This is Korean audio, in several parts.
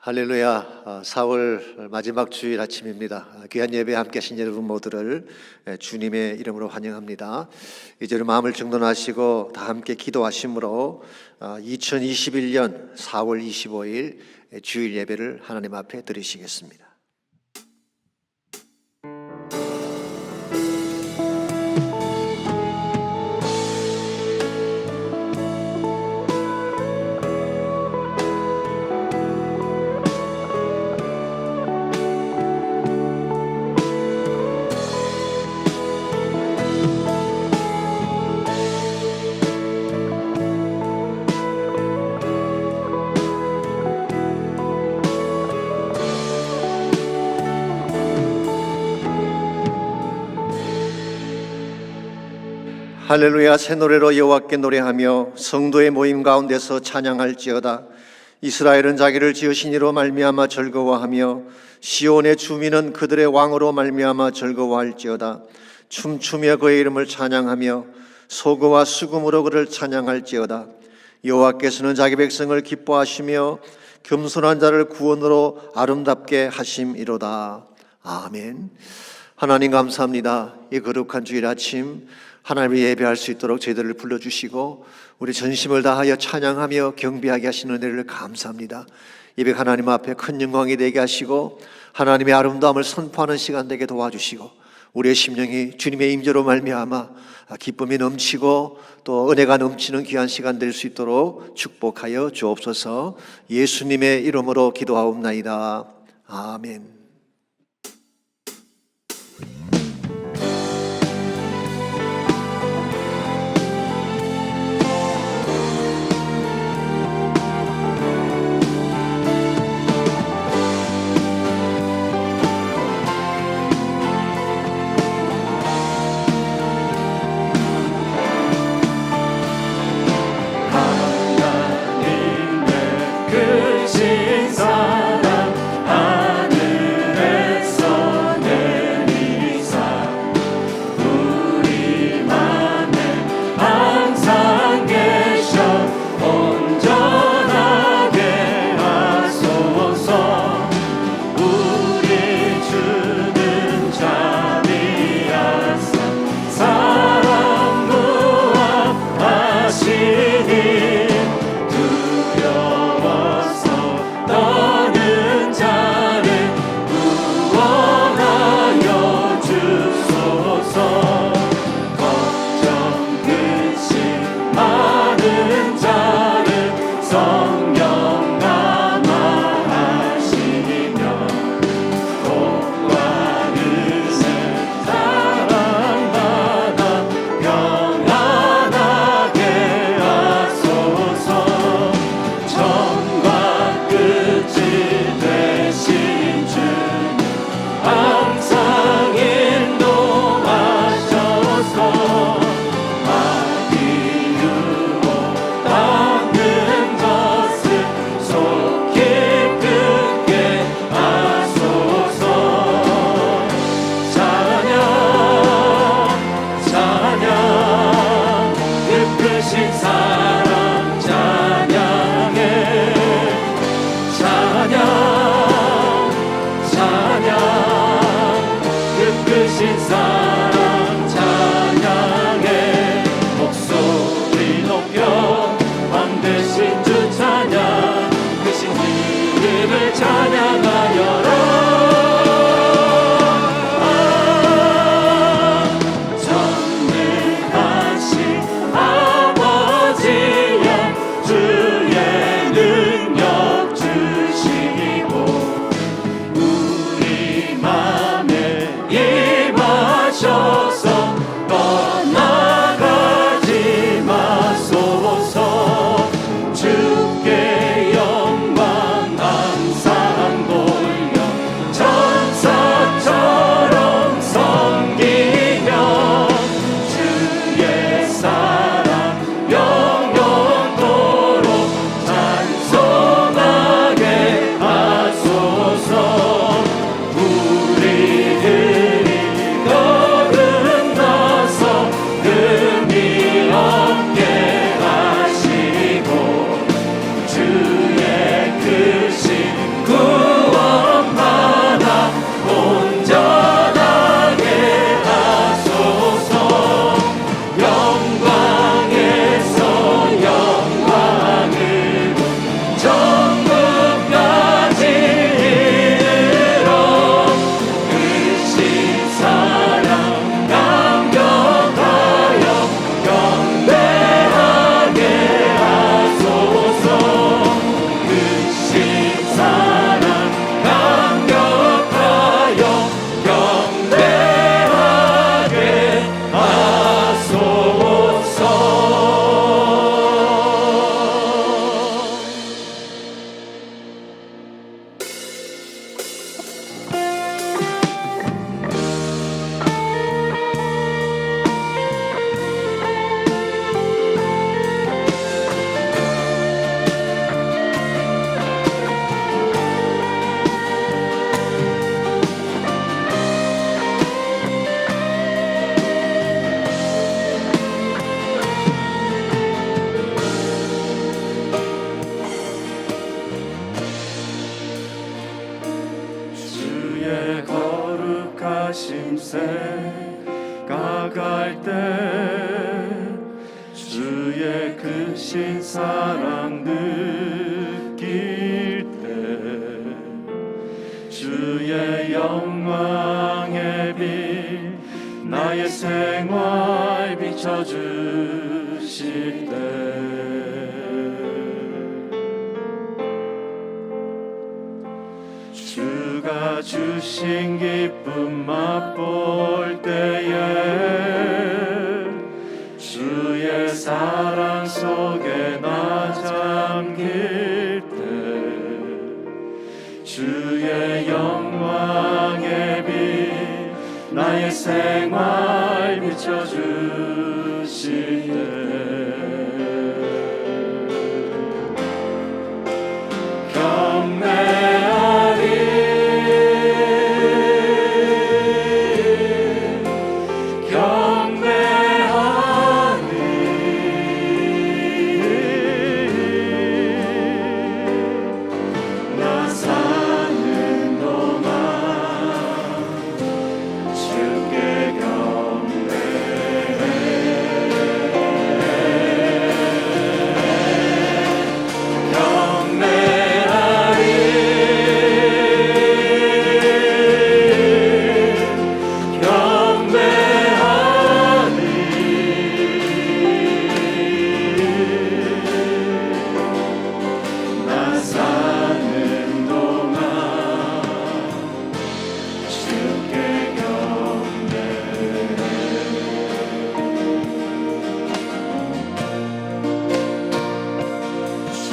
할렐루야. 4월 마지막 주일 아침입니다. 귀한 예배에 함께 하신 여러분 모두를 주님의 이름으로 환영합니다. 이제는 마음을 정돈하시고 다 함께 기도하심으로 2021년 4월 25일 주일 예배를 하나님 앞에 드리시겠습니다. 할렐루야. 새 노래로 여호와께 노래하며 성도의 모임 가운데서 찬양할지어다. 이스라엘은 자기를 지으신 이로 말미암아 즐거워하며 시온의 주민은 그들의 왕으로 말미암아 즐거워할지어다. 춤추며 그의 이름을 찬양하며 소고와 수금으로 그를 찬양할지어다. 여호와께서는 자기 백성을 기뻐하시며 겸손한 자를 구원으로 아름답게 하심이로다. 아멘. 하나님 감사합니다. 이 거룩한 주일 아침 하나님을 예배할 수 있도록 저희들을 불러주시고 우리 전심을 다하여 찬양하며 경배하게 하시는 은혜를 감사합니다. 예배 하나님 앞에 큰 영광이 되게 하시고 하나님의 아름다움을 선포하는 시간 되게 도와주시고 우리의 심령이 주님의 임재로 말미암아 기쁨이 넘치고 또 은혜가 넘치는 귀한 시간 될 수 있도록 축복하여 주옵소서. 예수님의 이름으로 기도하옵나이다. 아멘. 크신 사랑 하늘 나아갈 때 주의 크신 사랑 느낄 때 주의 영광의 빛 나의 생활 비춰주실 때 주가 주신 기쁨 맛볼 때에 주의 사랑 속에 나 잠길 때 주의 영광의 빛 나의 생활 비춰주실 때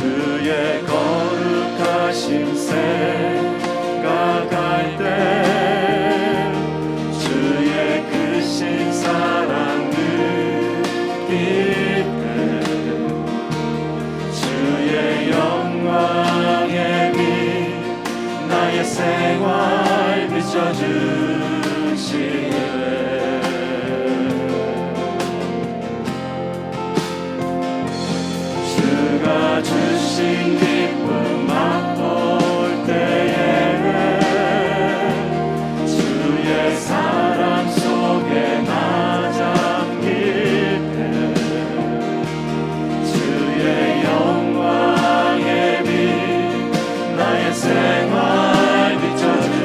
주의 거룩하신 생각할 때 주의 크신 사랑 느낄 때 주의 영광의 빛 나의 생활 비춰주실 주가 주신 기쁨 맛볼 때에 주의 사랑 속에 나 잠길 때 주의 영광의 빛 나의 생활 비춰주실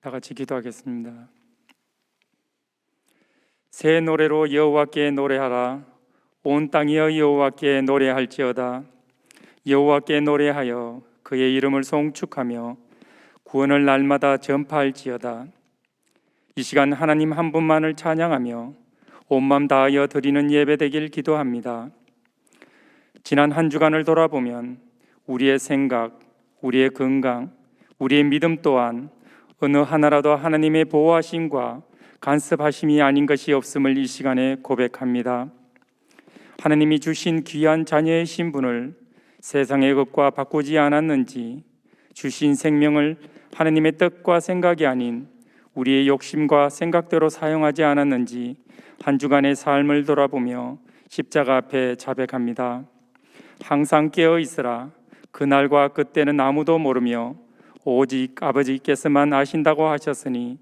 다 같이 기도하겠습니다. 새 노래로 여호와께 노래하라. 온 땅이여 여호와께 노래할지어다. 여호와께 노래하여 그의 이름을 송축하며 구원을 날마다 전파할지어다. 이 시간 하나님 한 분만을 찬양하며 온 마음 다하여 드리는 예배되길 기도합니다. 지난 한 주간을 돌아보면 우리의 생각, 우리의 건강, 우리의 믿음 또한 어느 하나라도 하나님의 보호하심과 간섭하심이 아닌 것이 없음을 이 시간에 고백합니다. 하나님이 주신 귀한 자녀의 신분을 세상의 것과 바꾸지 않았는지, 주신 생명을 하나님의 뜻과 생각이 아닌 우리의 욕심과 생각대로 사용하지 않았는지 한 주간의 삶을 돌아보며 십자가 앞에 자백합니다. 항상 깨어 있으라. 그날과 그때는 아무도 모르며 오직 아버지께서만 아신다고 하셨으니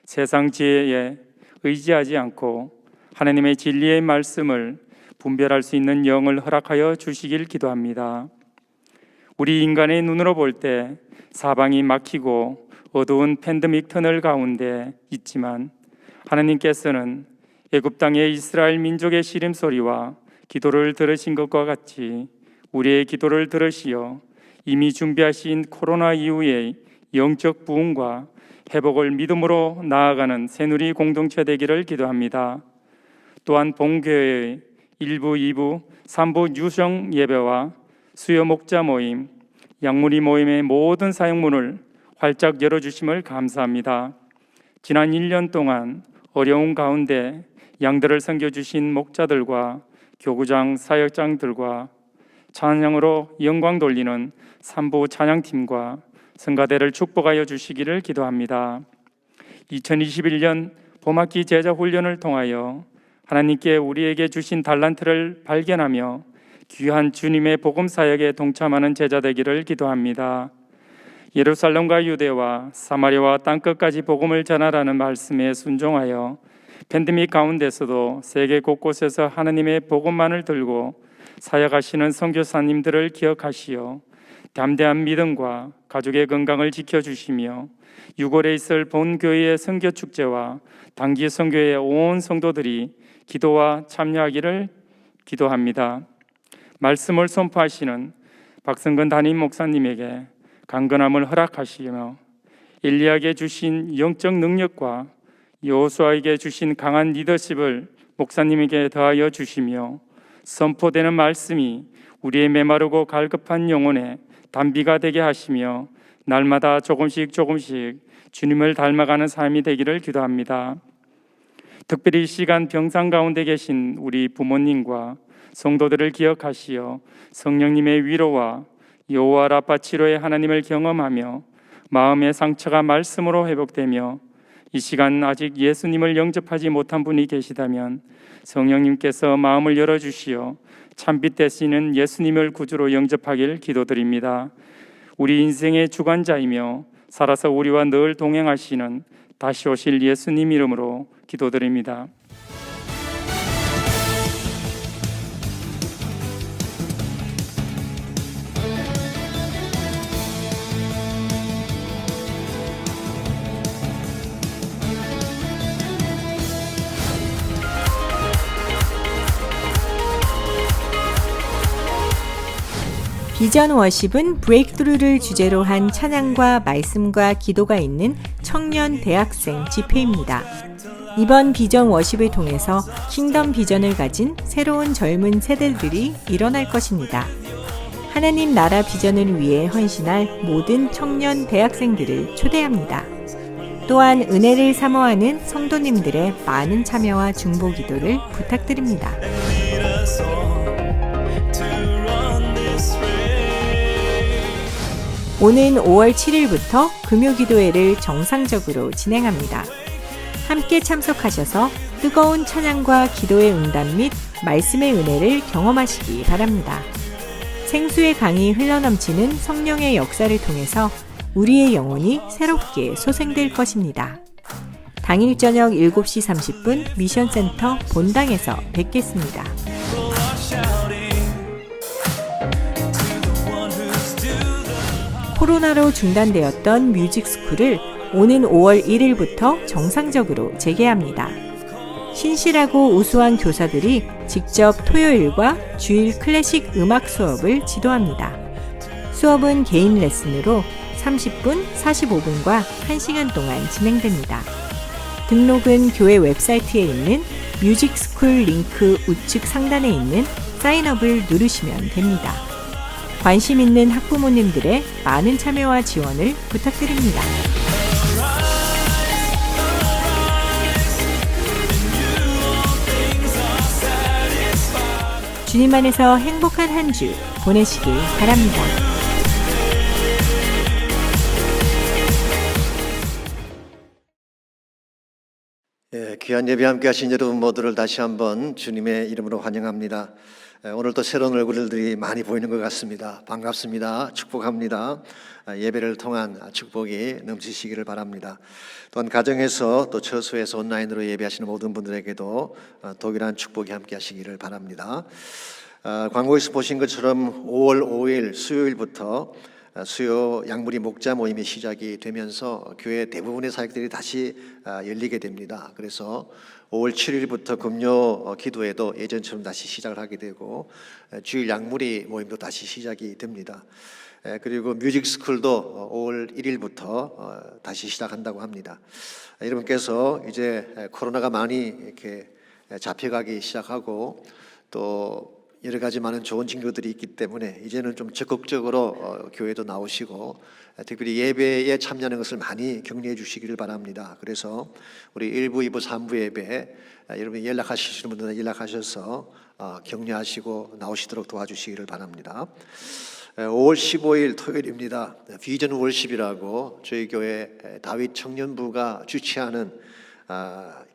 세상 지혜에 의지하지 않고 하나님의 진리의 말씀을 분별할 수 있는 영을 허락하여 주시길 기도합니다. 우리 인간의 눈으로 볼 때 사방이 막히고 어두운 팬데믹 터널 가운데 있지만 하나님께서는 애굽 땅의 이스라엘 민족의 시름소리와 기도를 들으신 것과 같이 우리의 기도를 들으시어 이미 준비하신 코로나 이후의 영적 부흥과 회복을 믿음으로 나아가는 새누리 공동체 되기를 기도합니다. 또한 본교회의 1부, 2부, 3부 유성 예배와 수요 목자 모임, 양무리 모임의 모든 사역문을 활짝 열어주심을 감사합니다. 지난 1년 동안 어려운 가운데 양들을 섬겨주신 목자들과 교구장, 사역장들과 찬양으로 영광 돌리는 3부 찬양팀과 성가대를 축복하여 주시기를 기도합니다. 2021년 봄학기 제자 훈련을 통하여 하나님께 우리에게 주신 달란트를 발견하며 귀한 주님의 복음 사역에 동참하는 제자 되기를 기도합니다. 예루살렘과 유대와 사마리아와 땅끝까지 복음을 전하라는 말씀에 순종하여 팬데믹 가운데서도 세계 곳곳에서 하나님의 복음만을 들고 사역하시는 선교사님들을 기억하시어 담대한 믿음과 가족의 건강을 지켜주시며 6월에 있을 본교회의 선교축제와 단기 선교의 온 성도들이 기도와 참여하기를 기도합니다. 말씀을 선포하시는 박성근 담임 목사님에게 강건함을 허락하시며 엘리야에게 주신 영적 능력과 여호수아에게 주신 강한 리더십을 목사님에게 더하여 주시며 선포되는 말씀이 우리의 메마르고 갈급한 영혼에 단비가 되게 하시며 날마다 조금씩 주님을 닮아가는 삶이 되기를 기도합니다. 특별히 이 시간 병상 가운데 계신 우리 부모님과 성도들을 기억하시어 성령님의 위로와 여호와 라파 치료의 하나님을 경험하며 마음의 상처가 말씀으로 회복되며 이 시간 아직 예수님을 영접하지 못한 분이 계시다면 성령님께서 마음을 열어주시어 참빛 되시는 예수님을 구주로 영접하길 기도드립니다. 우리 인생의 주관자이며 살아서 우리와 늘 동행하시는 다시 오실 예수님 이름으로 기도드립니다. 비전 워십은 브레이크스루를 주제로 한 찬양과 말씀과 기도가 있는 청년 대학생 집회입니다. 이번 비전 워십을 통해서 킹덤 비전을 가진 새로운 젊은 세대들이 일어날 것입니다. 하나님 나라 비전을 위해 헌신할 모든 청년 대학생들을 초대합니다. 또한 은혜를 사모하는 성도님들의 많은 참여와 중보 기도를 부탁드립니다. 오는 5월 7일부터 금요기도회를 정상적으로 진행합니다. 함께 참석하셔서 뜨거운 찬양과 기도의 응답 및 말씀의 은혜를 경험하시기 바랍니다. 생수의 강이 흘러넘치는 성령의 역사를 통해서 우리의 영혼이 새롭게 소생될 것입니다. 당일 저녁 7시 30분 미션센터 본당에서 뵙겠습니다. 코로나로 중단되었던 뮤직스쿨을 오는 5월 1일부터 정상적으로 재개합니다. 신실하고 우수한 교사들이 직접 토요일과 주일 클래식 음악 수업을 지도합니다. 수업은 개인 레슨으로 30분, 45분과 1시간 동안 진행됩니다. 등록은 교회 웹사이트에 있는 뮤직스쿨 링크 우측 상단에 있는 사인업을 누르시면 됩니다. 관심 있는 학부모님들의 많은 참여와 지원을 부탁드립니다. 주님 안에서 행복한 한 주 보내시길 바랍니다. 귀한 예배 함께 하신 여러분 모두를 다시 한번 주님의 이름으로 환영합니다. 오늘도 새로운 얼굴들이 많이 보이는 것 같습니다. 반갑습니다. 축복합니다. 예배를 통한 축복이 넘치시기를 바랍니다. 또한 가정에서 또 처소에서 온라인으로 예배하시는 모든 분들에게도 동일한 축복이 함께 하시기를 바랍니다. 광고에서 보신 것처럼 5월 5일 수요일부터 수요 양무리 목자 모임이 시작이 되면서 교회 대부분의 사역들이 다시 열리게 됩니다. 그래서 5월 7일부터 금요 기도회도 예전처럼 다시 시작을 하게 되고 주일 양무리 모임도 다시 시작이 됩니다. 그리고 뮤직스쿨도 5월 1일부터 다시 시작한다고 합니다. 여러분께서 이제 코로나가 많이 이렇게 잡혀가기 시작하고 또 여러 가지 많은 좋은 징조들이 있기 때문에 이제는 좀 적극적으로 교회도 나오시고 특별히 예배에 참여하는 것을 많이 격려해 주시기를 바랍니다. 그래서 우리 1부, 2부, 3부 예배 여러분이 연락하시는 분들은 연락하셔서 격려하시고 나오시도록 도와주시기를 바랍니다. 5월 15일 토요일입니다. 비전 월십이라고 저희 교회 다윗 청년부가 주최하는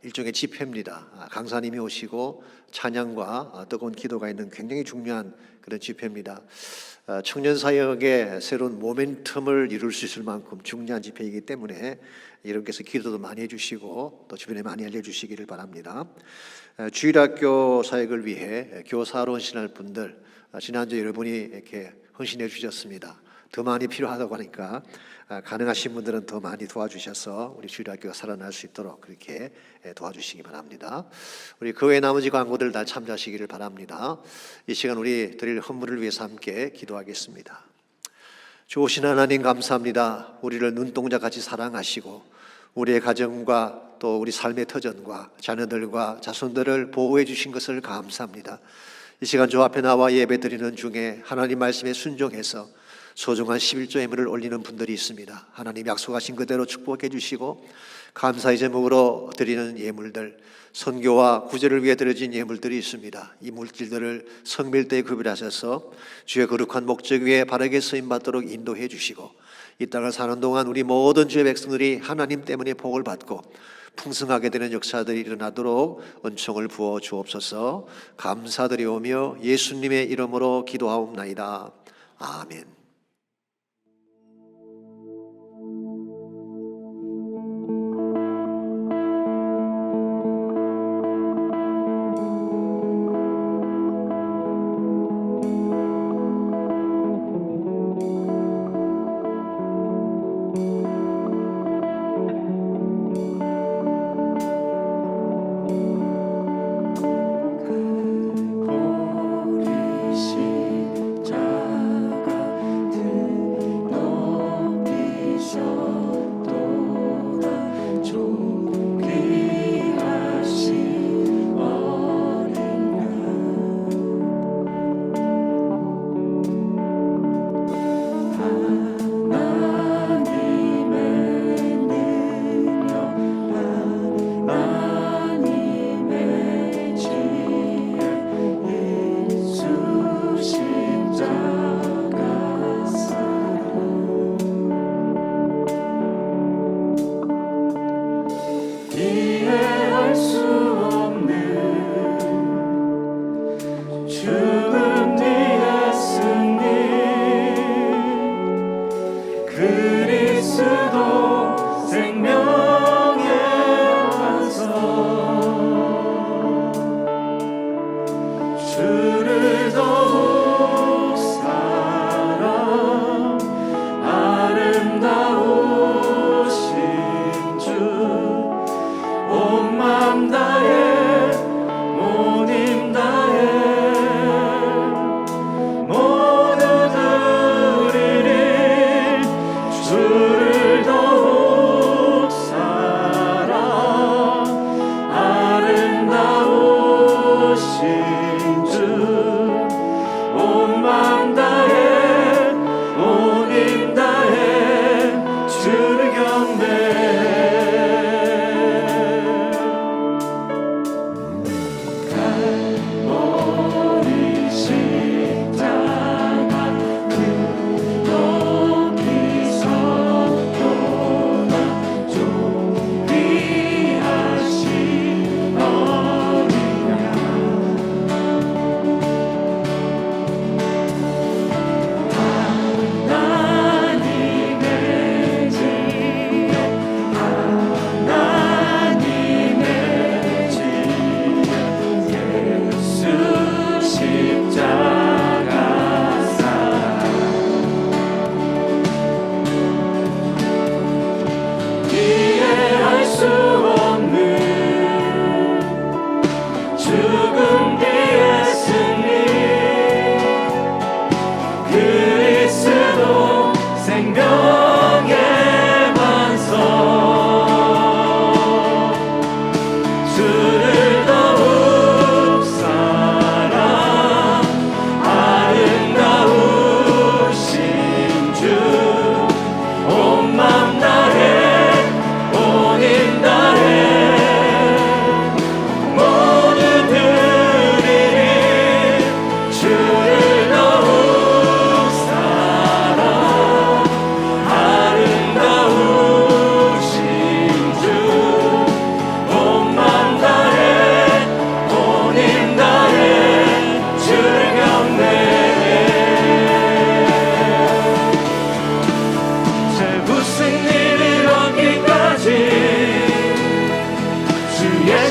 일종의 집회입니다. 강사님이 오시고 찬양과 뜨거운 기도가 있는 굉장히 중요한 그런 집회입니다. 청년 사역의 새로운 모멘텀을 이룰 수 있을 만큼 중요한 집회이기 때문에 여러분께서 기도도 많이 해주시고 또 주변에 많이 알려주시기를 바랍니다. 주일학교 사역을 위해 교사로 헌신할 분들 지난주 여러분이 이렇게 헌신해 주셨습니다. 더 많이 필요하다고 하니까 가능하신 분들은 더 많이 도와주셔서 우리 주일학교가 살아날 수 있도록 그렇게 도와주시기 바랍니다. 우리 그 외 나머지 광고들 다 참조하시기를 바랍니다. 이 시간 우리 드릴 헌물을 위해서 함께 기도하겠습니다. 좋으신 하나님 감사합니다. 우리를 눈동자같이 사랑하시고 우리의 가정과 또 우리 삶의 터전과 자녀들과 자손들을 보호해 주신 것을 감사합니다. 이 시간 저 앞에 나와 예배 드리는 중에 하나님 말씀에 순종해서 소중한 11조 예물을 올리는 분들이 있습니다. 하나님 약속하신 그대로 축복해 주시고 감사의 제목으로 드리는 예물들, 선교와 구제를 위해 드려진 예물들이 있습니다. 이 물질들을 성밀대에 구별하셔서 주의 거룩한 목적 위에 바르게 쓰임받도록 인도해 주시고 이 땅을 사는 동안 우리 모든 주의 백성들이 하나님 때문에 복을 받고 풍성하게 되는 역사들이 일어나도록 은총을 부어 주옵소서. 감사드리오며 예수님의 이름으로 기도하옵나이다. 아멘.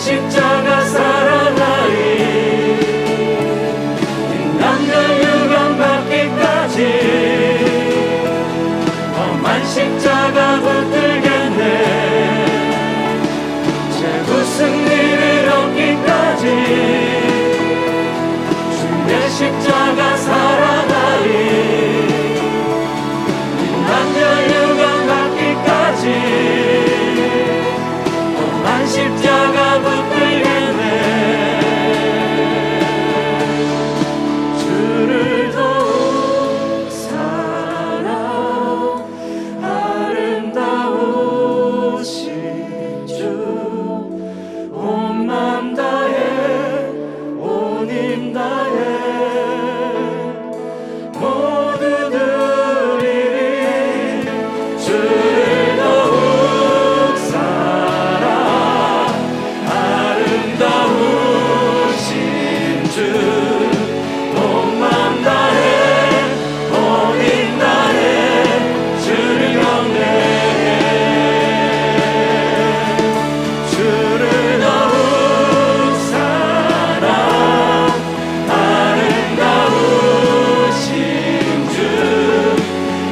십자가 사랑하리 인간들 유감 받기까지 험한 십자가 붙들겠네 최후 승리를 얻기까지 주의 십자가 사랑하리 인간들 유감 받기까지 험한 십자가 붙들겠네 주를 더욱 사랑 아름다우신 주 온 맘 다해 온 힘 다해 모두 드리리 주를 더욱 사랑 아름다우신 주 온 맘 다해 온 힘 다해 주를 경배해 주를 더욱 사랑 아름다우신 주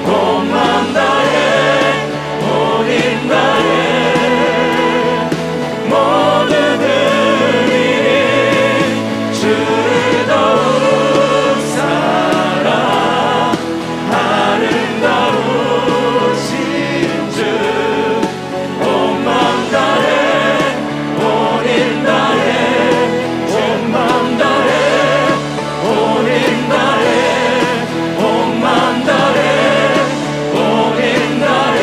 온 맘 다해 온 힘 다해 모두 드리리 주를 더욱 사랑 아름다우신 주 온 맘 다해 온 힘 다해 온 맘 다해 온 힘 다해 온 맘 다해 온 힘 다해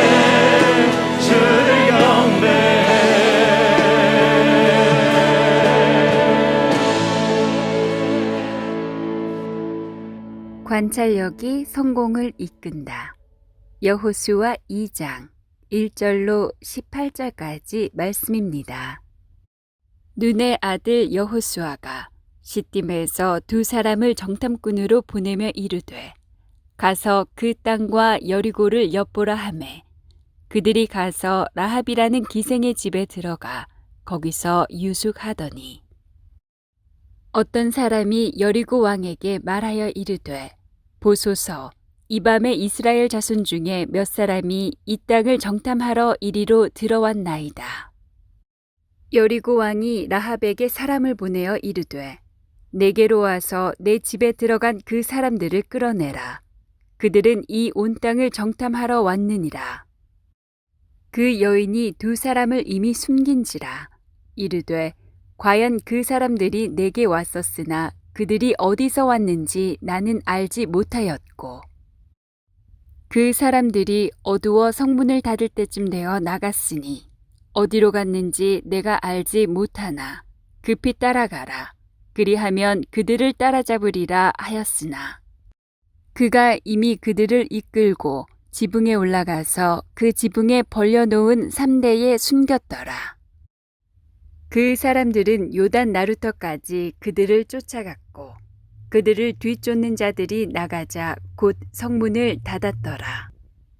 주를 경배해 관찰력이 성공을 이끈다. 여호수아 2장 1절로 18절까지 말씀입니다. 눈의 아들 여호수아가 시딤에서 두 사람을 정탐꾼으로 보내며 이르되 가서 그 땅과 여리고를 엿보라 하매 그들이 가서 라합이라는 기생의 집에 들어가 거기서 유숙하더니 어떤 사람이 여리고 왕에게 말하여 이르되 보소서 이 밤에 이스라엘 자손 중에 몇 사람이 이 땅을 정탐하러 이리로 들어왔나이다. 여리고 왕이 라합에게 사람을 보내어 이르되 내게로 와서 내 집에 들어간 그 사람들을 끌어내라. 그들은 이 온 땅을 정탐하러 왔느니라. 그 여인이 두 사람을 이미 숨긴지라. 이르되 과연 그 사람들이 내게 왔었으나 그들이 어디서 왔는지 나는 알지 못하였고 그 사람들이 어두워 성문을 닫을 때쯤 되어 나갔으니 어디로 갔는지 내가 알지 못하나 급히 따라가라. 그리하면 그들을 따라잡으리라 하였으나 그가 이미 그들을 이끌고 지붕에 올라가서 그 지붕에 벌려놓은 3대에 숨겼더라. 그 사람들은 요단 나루터까지 그들을 쫓아갔고 그들을 뒤쫓는 자들이 나가자 곧 성문을 닫았더라.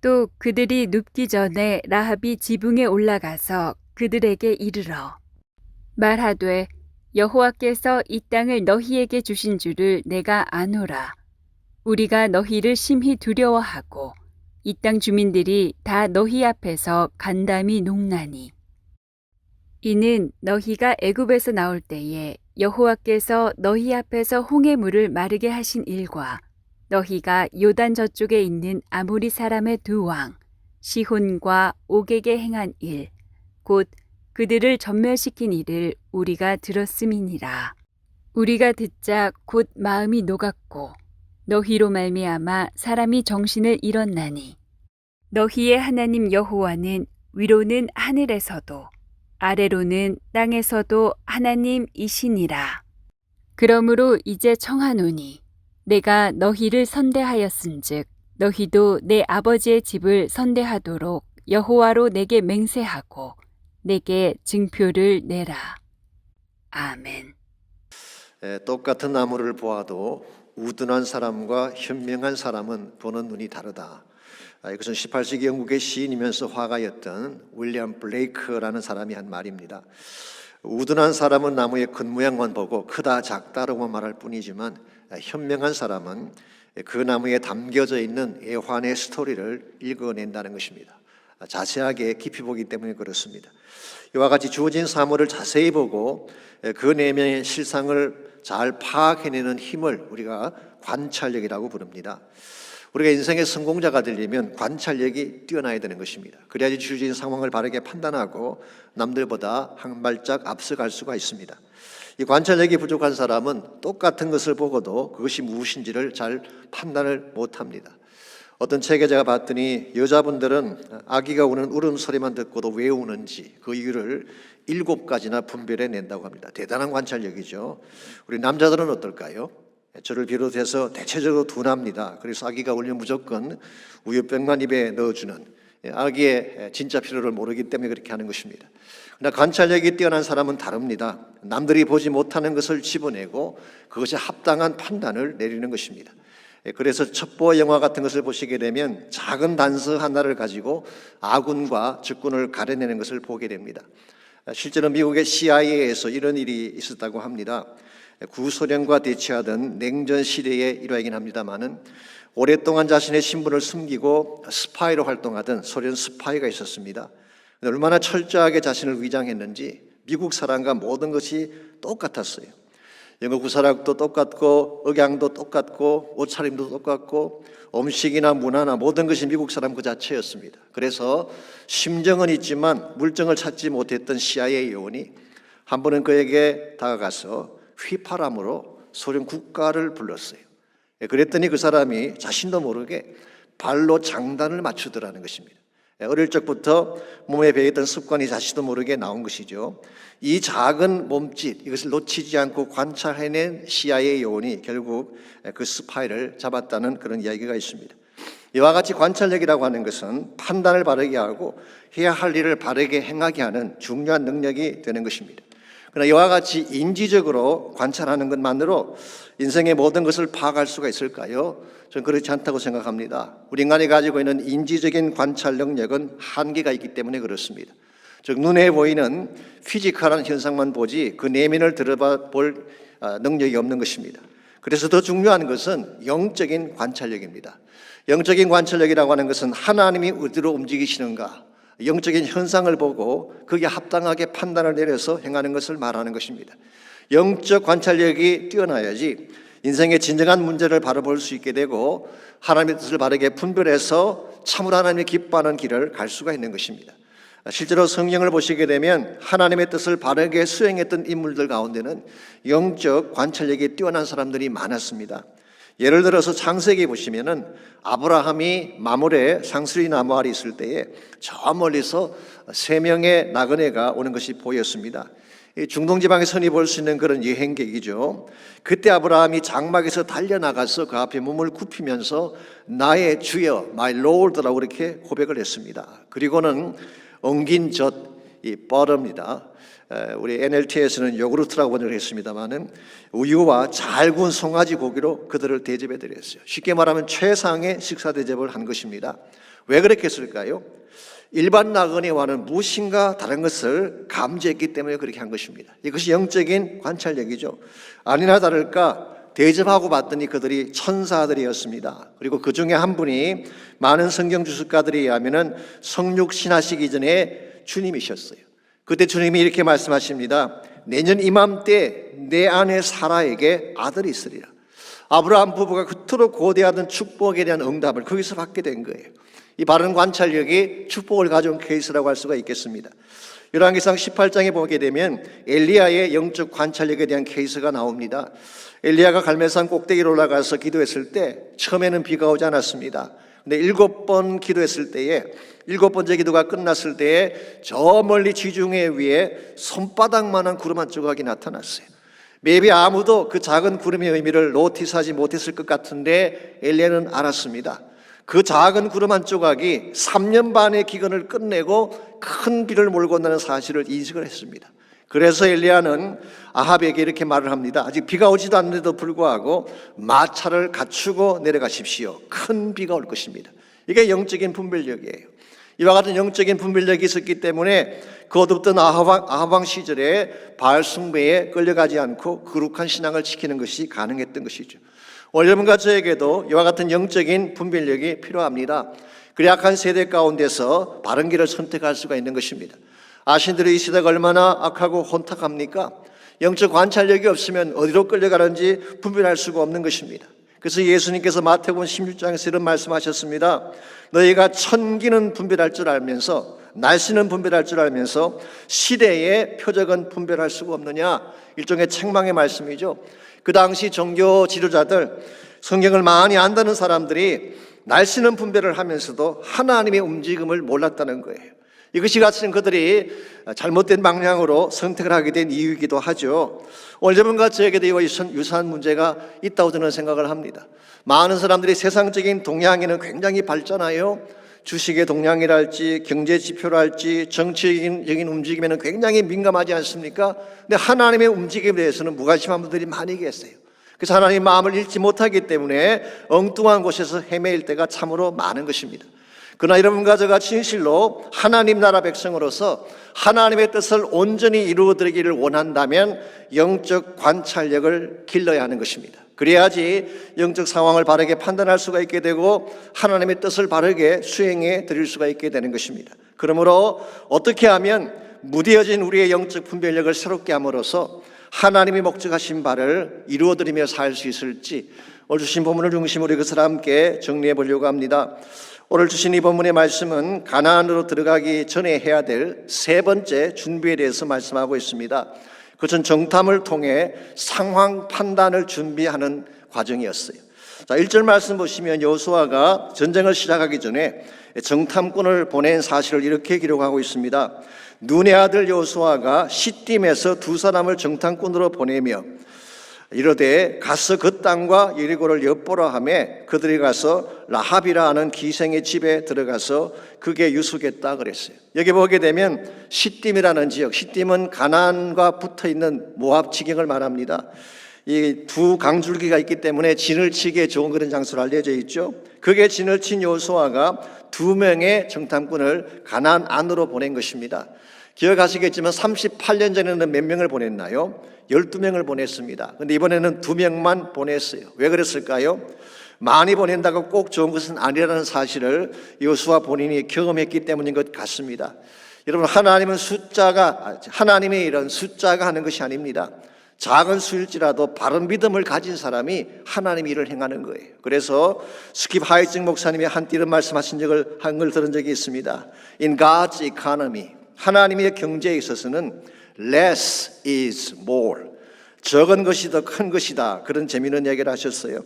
또 그들이 눕기 전에 라합이 지붕에 올라가서 그들에게 이르러 말하되 여호와께서 이 땅을 너희에게 주신 줄을 내가 아노라. 우리가 너희를 심히 두려워하고 이 땅 주민들이 다 너희 앞에서 간담이 녹나니 이는 너희가 애굽에서 나올 때에 여호와께서 너희 앞에서 홍해 물을 마르게 하신 일과 너희가 요단 저쪽에 있는 아모리 사람의 두 왕 시혼과 옥에게 행한 일 곧 그들을 전멸시킨 일을 우리가 들었음이니라. 우리가 듣자 곧 마음이 녹았고 너희로 말미암아 사람이 정신을 잃었나니 너희의 하나님 여호와는 위로는 하늘에서도 아래로는 땅에서도 하나님이시니라. 그러므로 이제 청하노니 내가 너희를 선대하였은즉 너희도 내 아버지의 집을 선대하도록 여호와로 내게 맹세하고 내게 증표를 내라. 아멘. 똑같은 나무를 보아도 우둔한 사람과 현명한 사람은 보는 눈이 다르다. 이것은 18세기 영국의 시인이면서 화가였던 윌리엄 블레이크라는 사람이 한 말입니다. 우둔한 사람은 나무의 겉모양만 보고 크다 작다라고 말할 뿐이지만 현명한 사람은 그 나무에 담겨져 있는 애환의 스토리를 읽어낸다는 것입니다. 자세하게 깊이 보기 때문에 그렇습니다. 이와 같이 주어진 사물을 자세히 보고 그 내면의 실상을 잘 파악해내는 힘을 우리가 관찰력이라고 부릅니다. 우리가 인생의 성공자가 되려면 관찰력이 뛰어나야 되는 것입니다. 그래야지 주어진 상황을 바르게 판단하고 남들보다 한 발짝 앞서갈 수가 있습니다. 이 관찰력이 부족한 사람은 똑같은 것을 보고도 그것이 무엇인지를 잘 판단을 못합니다. 어떤 책에 제가 봤더니 여자분들은 아기가 우는 울음소리만 듣고도 왜 우는지 그 이유를 7가지나 분별해 낸다고 합니다. 대단한 관찰력이죠. 우리 남자들은 어떨까요? 저를 비롯해서 대체적으로 둔합니다. 그래서 아기가 울면 무조건 우유병만 입에 넣어주는, 아기의 진짜 필요를 모르기 때문에 그렇게 하는 것입니다. 그러나 관찰력이 뛰어난 사람은 다릅니다. 남들이 보지 못하는 것을 집어내고 그것에 합당한 판단을 내리는 것입니다. 그래서 첩보 영화 같은 것을 보시게 되면 작은 단서 하나를 가지고 아군과 적군을 가려내는 것을 보게 됩니다. 실제로 미국의 CIA에서 이런 일이 있었다고 합니다. 구소련과 대치하던 냉전 시대의 일화이긴 합니다만은 오랫동안 자신의 신분을 숨기고 스파이로 활동하던 소련 스파이가 있었습니다. 얼마나 철저하게 자신을 위장했는지 미국 사람과 모든 것이 똑같았어요. 영어 구사력도 똑같고 억양도 똑같고 옷차림도 똑같고 음식이나 문화나 모든 것이 미국 사람 그 자체였습니다. 그래서 심정은 있지만 물정을 찾지 못했던 CIA 요원이 한 번은 그에게 다가가서 휘파람으로 소련 국가를 불렀어요. 그랬더니 그 사람이 자신도 모르게 발로 장단을 맞추더라는 것입니다. 어릴 적부터 몸에 배있던 습관이 자신도 모르게 나온 것이죠. 이 작은 몸짓, 이것을 놓치지 않고 관찰해낸 CIA 요원이 결국 그 스파이를 잡았다는 그런 이야기가 있습니다. 이와 같이 관찰력이라고 하는 것은 판단을 바르게 하고 해야 할 일을 바르게 행하게 하는 중요한 능력이 되는 것입니다. 그러나 이와 같이 인지적으로 관찰하는 것만으로 인생의 모든 것을 파악할 수가 있을까요? 저는 그렇지 않다고 생각합니다. 우리 인간이 가지고 있는 인지적인 관찰 능력은 한계가 있기 때문에 그렇습니다. 즉 눈에 보이는 피지컬한 현상만 보지 그 내면을 들여다볼 능력이 없는 것입니다. 그래서 더 중요한 것은 영적인 관찰력입니다. 영적인 관찰력이라고 하는 것은 하나님이 어디로 움직이시는가, 영적인 현상을 보고 거기에 합당하게 판단을 내려서 행하는 것을 말하는 것입니다. 영적 관찰력이 뛰어나야지 인생의 진정한 문제를 바로 볼 수 있게 되고 하나님의 뜻을 바르게 분별해서 참으로 하나님이 기뻐하는 길을 갈 수가 있는 것입니다. 실제로 성경을 보시게 되면 하나님의 뜻을 바르게 수행했던 인물들 가운데는 영적 관찰력이 뛰어난 사람들이 많았습니다. 예를 들어서 창세기 보시면은 아브라함이 마물에 상수리 나무 아래 있을 때에 저 멀리서 3명의 나그네가 오는 것이 보였습니다. 중동 지방에 선이 볼 수 있는 그런 여행객이죠. 그때 아브라함이 장막에서 달려나가서 그 앞에 몸을 굽히면서 나의 주여, my lord라고 이렇게 고백을 했습니다. 그리고는 엉긴 젖, 이 뻘입니다. 우리 NLT에서는 요구르트라고 번역을 했습니다마는 우유와 잘 구운 송아지 고기로 그들을 대접해 드렸어요. 쉽게 말하면 최상의 식사 대접을 한 것입니다. 왜 그렇게 했을까요? 일반 나그네와는 무엇인가 다른 것을 감지했기 때문에 그렇게 한 것입니다. 이것이 영적인 관찰력이죠. 아니나 다를까 대접하고 봤더니 그들이 천사들이었습니다. 그리고 그 중에 한 분이 많은 성경 주석가들에 의하면 성육신하시기 전에 주님이셨어요. 그때 주님이 이렇게 말씀하십니다. 내년 이맘때 내 아내 사라에게 아들이 있으리라. 아브라함 부부가 그토록 고대하던 축복에 대한 응답을 거기서 받게 된 거예요. 이 바른 관찰력이 축복을 가져온 케이스라고 할 수가 있겠습니다. 열왕기상 18장에 보게 되면 엘리야의 영적 관찰력에 대한 케이스가 나옵니다. 엘리야가 갈멜산 꼭대기로 올라가서 기도했을 때 처음에는 비가 오지 않았습니다. 근데 7번 기도했을 때에 7번째 기도가 끝났을 때에 저 멀리 지중해 위에 손바닥만한 구름 한 조각이 나타났어요. maybe 아무도 그 작은 구름의 의미를 노티스하지 못했을 것 같은데 엘리야는 알았습니다. 그 작은 구름 한 조각이 3년 반의 기근을 끝내고 큰 비를 몰고 온다는 사실을 인식을 했습니다. 그래서 엘리야는 아합에게 이렇게 말을 합니다. 아직 비가 오지도 않는데도 불구하고 마차를 갖추고 내려가십시오. 큰 비가 올 것입니다. 이게 영적인 분별력이에요. 이와 같은 영적인 분별력이 있었기 때문에 그 어둡던 아합왕 시절에 바알 숭배에 끌려가지 않고 거룩한 신앙을 지키는 것이 가능했던 것이죠. 오늘 여러분과 저에게도 이와 같은 영적인 분별력이 필요합니다. 그 약한 세대 가운데서 바른 길을 선택할 수가 있는 것입니다. 아신 대로 이 시대가 얼마나 악하고 혼탁합니까? 영적 관찰력이 없으면 어디로 끌려가는지 분별할 수가 없는 것입니다. 그래서 예수님께서 마태복음 16장에서 이런 말씀하셨습니다. 너희가 천기는 분별할 줄 알면서, 날씨는 분별할 줄 알면서 시대의 표적은 분별할 수가 없느냐? 일종의 책망의 말씀이죠. 그 당시 종교 지도자들, 성경을 많이 안다는 사람들이 날씨는 분별을 하면서도 하나님의 움직임을 몰랐다는 거예요. 이것이 같은 그들이 잘못된 방향으로 선택을 하게 된 이유이기도 하죠. 오늘 여러분과 저에게도 이와 유사한 문제가 있다고 저는 생각을 합니다. 많은 사람들이 세상적인 동향에는 굉장히 밝잖아요. 주식의 동향이랄지 경제 지표랄지 정치적인 움직임에는 굉장히 민감하지 않습니까? 근데 하나님의 움직임에 대해서는 무관심한 분들이 많이 계세요. 그래서 하나님의 마음을 읽지 못하기 때문에 엉뚱한 곳에서 헤매일 때가 참으로 많은 것입니다. 그러나 여러분과 저가 진실로 하나님 나라 백성으로서 하나님의 뜻을 온전히 이루어드리기를 원한다면 영적 관찰력을 길러야 하는 것입니다. 그래야지 영적 상황을 바르게 판단할 수가 있게 되고 하나님의 뜻을 바르게 수행해 드릴 수가 있게 되는 것입니다. 그러므로 어떻게 하면 무뎌진 우리의 영적 분별력을 새롭게 함으로써 하나님이 목적하신 바를 이루어드리며 살 수 있을지 오늘 주신 본문을 중심으로 이것을 함께 정리해 보려고 합니다. 오늘 주신 이 본문의 말씀은 가나안으로 들어가기 전에 해야 될 세 번째 준비에 대해서 말씀하고 있습니다. 그것은 정탐을 통해 상황 판단을 준비하는 과정이었어요. 자, 1절 말씀 보시면 여호수아가 전쟁을 시작하기 전에 정탐꾼을 보낸 사실을 이렇게 기록하고 있습니다. 눈의 아들 여호수아가 시딤에서 두 사람을 정탐꾼으로 보내며 이르되 가서 그 땅과 여리고를 엿보라 하매 그들이 가서 라합이라 하는 기생의 집에 들어가서 그게 유숙했다 그랬어요. 여기 보게 되면 시딤이라는 지역, 시딤은 가나안과 붙어있는 모압 지경을 말합니다. 이 두 강줄기가 있기 때문에 진을 치기에 좋은 그런 장소로 알려져 있죠. 그게 진을 친 여호수아가 두 명의 정탐꾼을 가나안 안으로 보낸 것입니다. 기억하시겠지만 38년 전에는 몇 명을 보냈나요? 12명을 보냈습니다. 그런데 이번에는 2명만 보냈어요. 왜 그랬을까요? 많이 보낸다고 꼭 좋은 것은 아니라는 사실을 여호수아 본인이 경험했기 때문인 것 같습니다. 여러분, 하나님의 일은 숫자가 하는 것이 아닙니다. 작은 수일지라도 바른 믿음을 가진 사람이 하나님 일을 행하는 거예요. 그래서 스킵 하이징 목사님이 한때 이런 말씀하신 한 걸 들은 적이 있습니다. In God's economy, 하나님의 경제에 있어서는 less is more, 적은 것이 더 큰 것이다. 그런 재미있는 얘기를 하셨어요.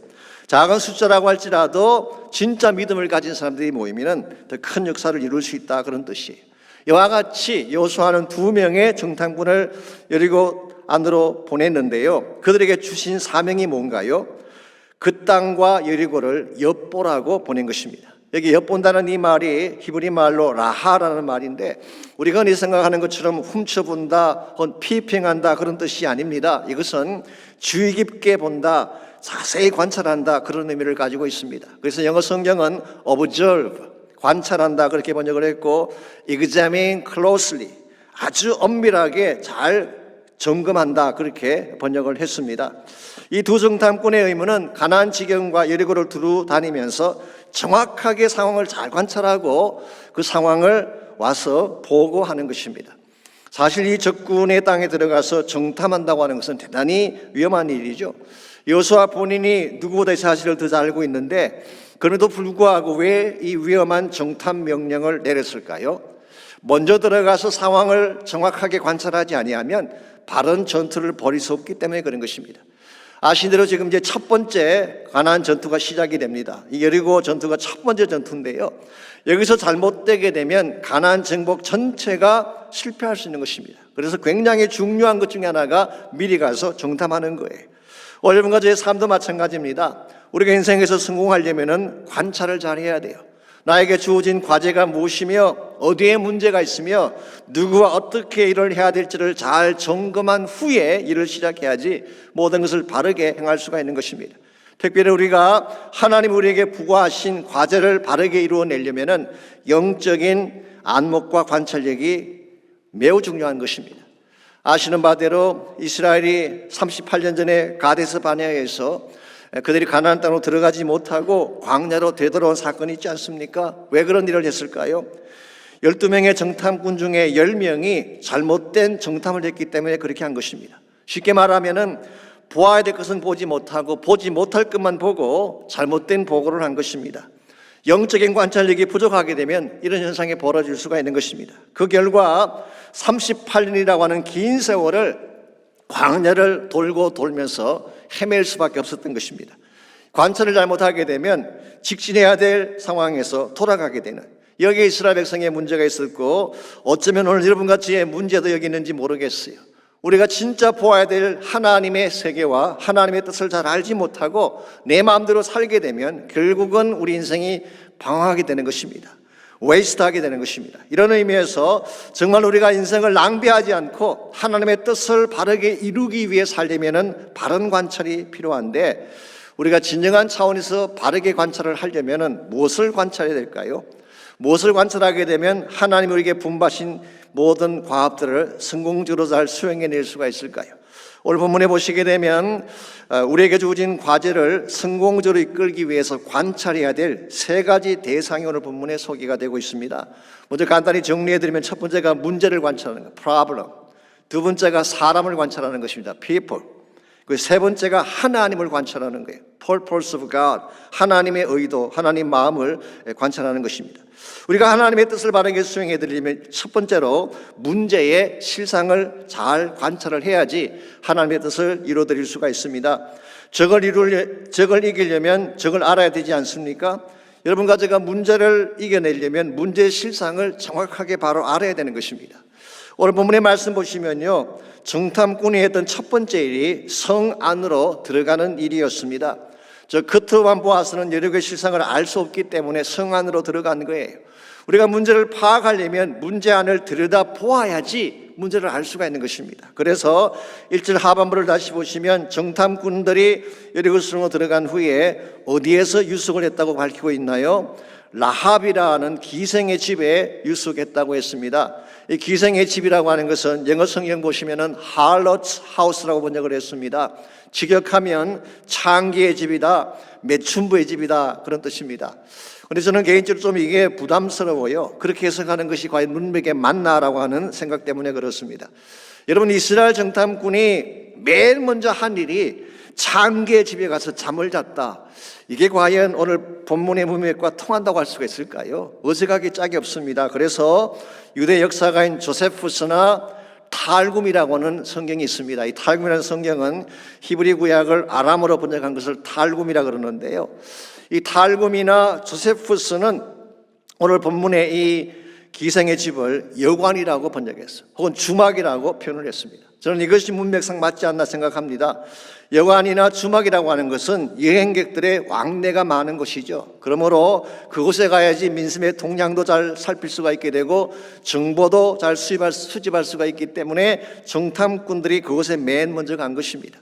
작은 숫자라고 할지라도 진짜 믿음을 가진 사람들이 모이면 더 큰 역사를 이룰 수 있다. 그런 뜻이에요. 이와 같이 여호수아는 2명의 정탐꾼을 여리고 안으로 보냈는데요. 그들에게 주신 사명이 뭔가요? 그 땅과 여리고를 엿보라고 보낸 것입니다. 여기 엿본다는 이 말이 히브리 말로 라하라는 말인데 우리가 흔히 생각하는 것처럼 훔쳐본다 혹은 피평한다 그런 뜻이 아닙니다. 이것은 주의 깊게 본다, 자세히 관찰한다 그런 의미를 가지고 있습니다. 그래서 영어 성경은 observe, 관찰한다 그렇게 번역을 했고 examine closely, 아주 엄밀하게 잘 점검한다 그렇게 번역을 했습니다. 이 두 정탐꾼의 의무는 가나안 지경과 여리고를 두루 다니면서 정확하게 상황을 잘 관찰하고 그 상황을 와서 보고하는 것입니다. 사실 이 적군의 땅에 들어가서 정탐한다고 하는 것은 대단히 위험한 일이죠. 여호수아 본인이 누구보다 이 사실을 더 잘 알고 있는데 그럼에도 불구하고 왜 이 위험한 정탐 명령을 내렸을까요? 먼저 들어가서 상황을 정확하게 관찰하지 아니하면 바른 전투를 벌일 수 없기 때문에 그런 것입니다. 아신 대로 지금 이제 첫 번째 가나안 전투가 시작이 됩니다. 이 여리고 전투가 첫 번째 전투인데요. 여기서 잘못되게 되면 가나안 정복 전체가 실패할 수 있는 것입니다. 그래서 굉장히 중요한 것 중에 하나가 미리 가서 정탐하는 거예요. 여러분과 저의 삶도 마찬가지입니다. 우리가 인생에서 성공하려면 관찰을 잘 해야 돼요. 나에게 주어진 과제가 무엇이며 어디에 문제가 있으며 누구와 어떻게 일을 해야 될지를 잘 점검한 후에 일을 시작해야지 모든 것을 바르게 행할 수가 있는 것입니다. 특별히 우리가 하나님 우리에게 부과하신 과제를 바르게 이루어내려면 영적인 안목과 관찰력이 매우 중요한 것입니다. 아시는 바대로 이스라엘이 38년 전에 가데스 바네아에서 그들이 가나안 땅으로 들어가지 못하고 광야로 되돌아온 사건이 있지 않습니까? 왜 그런 일을 했을까요? 12명의 정탐꾼 중에 10명이 잘못된 정탐을 했기 때문에 그렇게 한 것입니다. 쉽게 말하면은 보아야 될 것은 보지 못하고 보지 못할 것만 보고 잘못된 보고를 한 것입니다. 영적인 관찰력이 부족하게 되면 이런 현상이 벌어질 수가 있는 것입니다. 그 결과 38년이라고 하는 긴 세월을 광야를 돌고 돌면서 헤맬 수밖에 없었던 것입니다. 관찰을 잘못하게 되면 직진해야 될 상황에서 돌아가게 되는, 여기에 이스라엘 백성의 문제가 있었고 어쩌면 오늘 여러분같이 문제도 여기 있는지 모르겠어요. 우리가 진짜 보아야 될 하나님의 세계와 하나님의 뜻을 잘 알지 못하고 내 마음대로 살게 되면 결국은 우리 인생이 방황하게 되는 것입니다. 웨이스트하게 되는 것입니다. 이런 의미에서 정말 우리가 인생을 낭비하지 않고 하나님의 뜻을 바르게 이루기 위해 살려면 바른 관찰이 필요한데, 우리가 진정한 차원에서 바르게 관찰을 하려면 무엇을 관찰해야 될까요? 무엇을 관찰하게 되면 하나님이 우리에게 분바신 모든 과업들을 성공적으로 잘 수행해낼 수가 있을까요? 오늘 본문에 보시게 되면 우리에게 주어진 과제를 성공적으로 이끌기 위해서 관찰해야 될 세 가지 대상이 오늘 본문에 소개가 되고 있습니다. 먼저 간단히 정리해드리면, 첫 번째가 문제를 관찰하는 것, problem. 두 번째가 사람을 관찰하는 것입니다, people. 그 세 번째가 하나님을 관찰하는 거예요, purpose of God. 하나님의 의도, 하나님 마음을 관찰하는 것입니다. 우리가 하나님의 뜻을 바르게 수행해 드리려면 첫 번째로 문제의 실상을 잘 관찰을 해야지 하나님의 뜻을 이루어 드릴 수가 있습니다. 적을 이기려면 적을 알아야 되지 않습니까? 여러분과 제가 문제를 이겨내려면 문제의 실상을 정확하게 바로 알아야 되는 것입니다. 오늘 본문의 말씀 보시면요, 정탐꾼이 했던 첫 번째 일이 성 안으로 들어가는 일이었습니다. 저 겉으로만 보아서는 여리고의 실상을 알 수 없기 때문에 성 안으로 들어간 거예요. 우리가 문제를 파악하려면 문제 안을 들여다 보아야지 문제를 알 수가 있는 것입니다. 그래서 1절 하반부를 다시 보시면 정탐꾼들이 여리고 성으로 들어간 후에 어디에서 유숙을 했다고 밝히고 있나요? 라합이라는 기생의 집에 유숙했다고 했습니다. 이 기생의 집이라고 하는 것은 영어 성경 보시면은 harlot's house라고 번역을 했습니다. 직역하면 창기의 집이다, 매춘부의 집이다, 그런 뜻입니다. 그런데 저는 개인적으로 좀 이게 부담스러워요. 그렇게 해석하는 것이 과연 문맥에 맞나라고 하는 생각 때문에 그렇습니다. 여러분, 이스라엘 정탐꾼이 맨 먼저 한 일이 창기의 집에 가서 잠을 잤다. 이게 과연 오늘 본문의 문맥과 통한다고 할 수가 있을까요? 어색하기 짝이 없습니다. 그래서 유대 역사가인 조세푸스나 탈굼이라고 하는 성경이 있습니다. 이 탈굼이라는 성경은 히브리 구약을 아람어로 번역한 것을 탈굼이라 그러는데요, 이 탈굼이나 조세푸스는 오늘 본문의 이 기생의 집을 여관이라고 번역했어요. 혹은 주막이라고 표현을 했습니다. 저는 이것이 문맥상 맞지 않나 생각합니다. 여관이나 주막이라고 하는 것은 여행객들의 왕래가 많은 곳이죠. 그러므로 그곳에 가야지 민심의 동향도 잘 살필 수가 있게 되고 정보도 잘 수집할 수가 있기 때문에 정탐꾼들이 그곳에 맨 먼저 간 것입니다.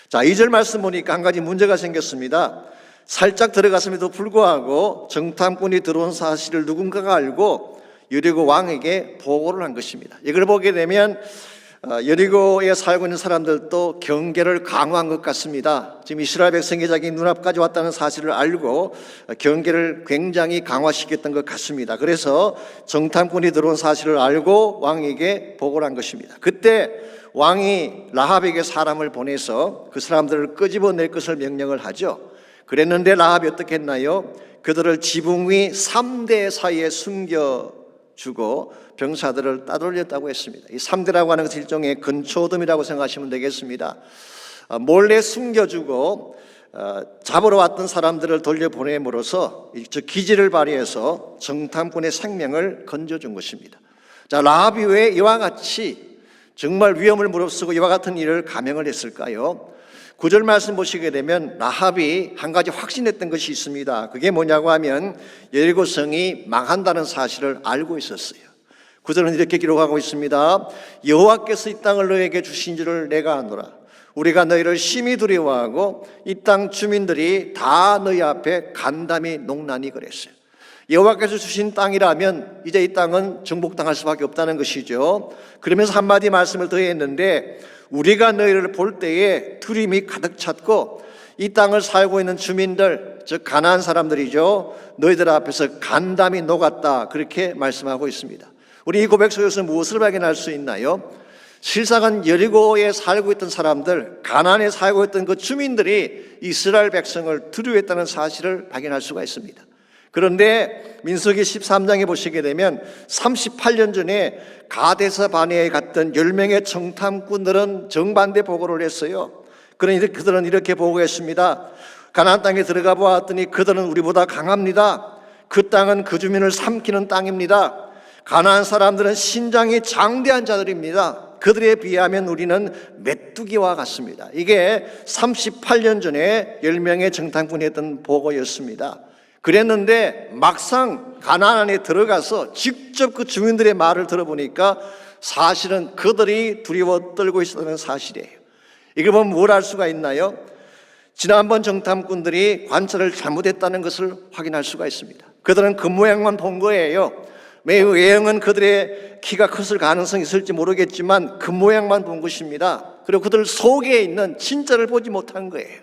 자, 2절 말씀 보니까 한 가지 문제가 생겼습니다. 살짝 들어갔음에도 불구하고 정탐꾼이 들어온 사실을 누군가가 알고 여리고 왕에게 보고를 한 것입니다. 이걸 보게 되면 여리고에 살고 있는 사람들도 경계를 강화한 것 같습니다. 지금 이스라엘 백성이 자기 눈앞까지 왔다는 사실을 알고 경계를 굉장히 강화시켰던 것 같습니다. 그래서 정탐꾼이 들어온 사실을 알고 왕에게 보고를 한 것입니다. 그때 왕이 라합에게 사람을 보내서 그 사람들을 끄집어낼 것을 명령을 하죠. 그랬는데 라합이 어떻게 했나요? 그들을 지붕 위 3대 사이에 숨겨주고 병사들을 따돌렸다고 했습니다. 이 3대라고 하는 것은 일종의 근초돔이라고 생각하시면 되겠습니다. 몰래 숨겨주고 잡으러 왔던 사람들을 돌려보냄으로써 기지를 발휘해서 정탐꾼의 생명을 건져준 것입니다. 자, 라합이 왜 이와 같이 정말 위험을 무릅쓰고 이와 같은 일을 감행을 했을까요? 9절 말씀 보시게 되면 라합이 한 가지 확신했던 것이 있습니다. 그게 뭐냐고 하면 여리고 성이 망한다는 사실을 알고 있었어요. 9절은 이렇게 기록하고 있습니다. 여호와께서 이 땅을 너에게 주신 줄을 내가 아노라. 우리가 너희를 심히 두려워하고 이 땅 주민들이 다 너희 앞에 간담이 농나니 그랬어요. 여호와께서 주신 땅이라면 이제 이 땅은 정복당할 수밖에 없다는 것이죠. 그러면서 한마디 말씀을 더했는데 우리가 너희를 볼 때에 두려움이 가득 찼고 이 땅을 살고 있는 주민들, 즉 가나안 사람들이죠, 너희들 앞에서 간담이 녹았다, 그렇게 말씀하고 있습니다. 우리 이 고백 속에서 무엇을 발견할 수 있나요? 실상은 여리고에 살고 있던 사람들, 가나안에 살고 있던 그 주민들이 이스라엘 백성을 두려워했다는 사실을 발견할 수가 있습니다. 그런데 민수기 13장에 보시게 되면 38년 전에 가데스 바네아에 갔던 10명의 정탐꾼들은 정반대 보고를 했어요. 그러니 그들은 이렇게 보고했습니다. 가나안 땅에 들어가 보았더니 그들은 우리보다 강합니다. 그 땅은 그 주민을 삼키는 땅입니다. 가나안 사람들은 신장이 장대한 자들입니다. 그들에 비하면 우리는 메뚜기와 같습니다. 이게 38년 전에 10명의 정탐꾼이 했던 보고였습니다. 그랬는데 막상 가나안 안에 들어가서 직접 그 주민들의 말을 들어보니까 사실은 그들이 두려워 떨고 있었다는 사실이에요. 이걸 보면 뭘 알 수가 있나요? 지난번 정탐꾼들이 관찰을 잘못했다는 것을 확인할 수가 있습니다. 그들은 그 모양만 본 거예요. 매우 외형은 그들의 키가 컸을 가능성이 있을지 모르겠지만 그 모양만 본 것입니다. 그리고 그들 속에 있는 진짜를 보지 못한 거예요.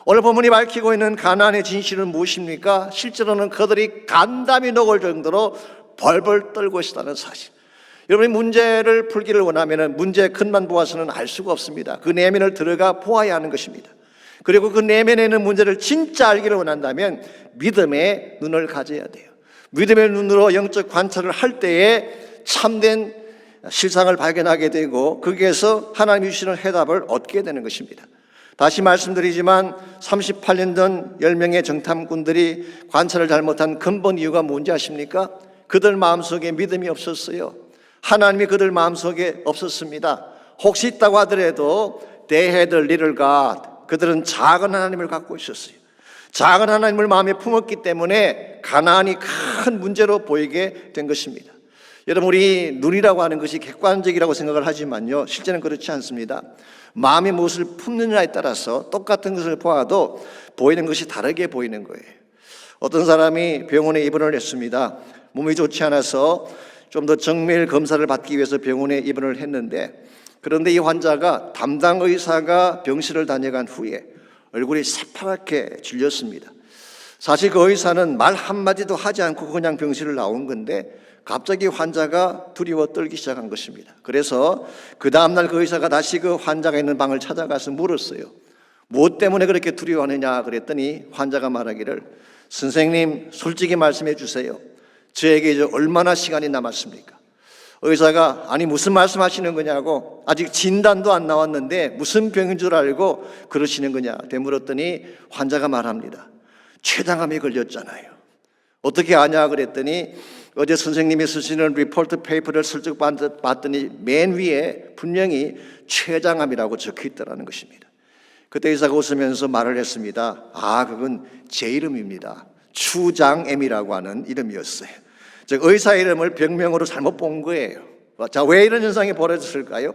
오늘 본문이 밝히고 있는 가나안의 진실은 무엇입니까? 실제로는 그들이 간담이 녹을 정도로 벌벌 떨고 있다는 사실. 여러분이 문제를 풀기를 원하면 문제의 근만 보아서는 알 수가 없습니다. 그 내면을 들어가 보아야 하는 것입니다. 그리고 그 내면에 있는 문제를 진짜 알기를 원한다면 믿음의 눈을 가져야 돼요. 믿음의 눈으로 영적 관찰을 할 때에 참된 실상을 발견하게 되고 거기에서 하나님이 주시는 해답을 얻게 되는 것입니다. 다시 말씀드리지만 38년 전 10명의 정탐꾼들이 관찰을 잘못한 근본 이유가 뭔지 아십니까? 그들 마음속에 믿음이 없었어요. 하나님이 그들 마음속에 없었습니다. 혹시 있다고 하더라도 They had a little God. 그들은 작은 하나님을 갖고 있었어요. 작은 하나님을 마음에 품었기 때문에 가나안이 큰 문제로 보이게 된 것입니다. 여러분, 우리 눈이라고 하는 것이 객관적이라고 생각을 하지만요, 실제는 그렇지 않습니다. 마음이 무엇을 품느냐에 따라서 똑같은 것을 보아도 보이는 것이 다르게 보이는 거예요. 어떤 사람이 병원에 입원을 했습니다. 몸이 좋지 않아서 좀 더 정밀 검사를 받기 위해서 병원에 입원을 했는데, 그런데 이 환자가 담당 의사가 병실을 다녀간 후에 얼굴이 새파랗게 질렸습니다. 사실 그 의사는 말 한마디도 하지 않고 그냥 병실을 나온 건데 갑자기 환자가 두려워 떨기 시작한 것입니다. 그래서 그 다음날 그 의사가 다시 그 환자가 있는 방을 찾아가서 물었어요. 무엇 때문에 그렇게 두려워하느냐 그랬더니 환자가 말하기를, 선생님 솔직히 말씀해 주세요. 저에게 이제 얼마나 시간이 남았습니까? 의사가 아니 무슨 말씀하시는 거냐고, 아직 진단도 안 나왔는데 무슨 병인 줄 알고 그러시는 거냐 되물었더니 환자가 말합니다. 췌장암에 걸렸잖아요. 어떻게 아냐 그랬더니 어제 선생님이 쓰시는 리포트 페이퍼를 슬쩍 봤더니 맨 위에 분명히 췌장암이라고 적혀 있다는 것입니다. 그때 의사가 웃으면서 말을 했습니다. 아, 그건 제 이름입니다. 추장암이라고 하는 이름이었어요. 즉 의사 이름을 병명으로 잘못 본 거예요. 자, 왜 이런 현상이 벌어졌을까요?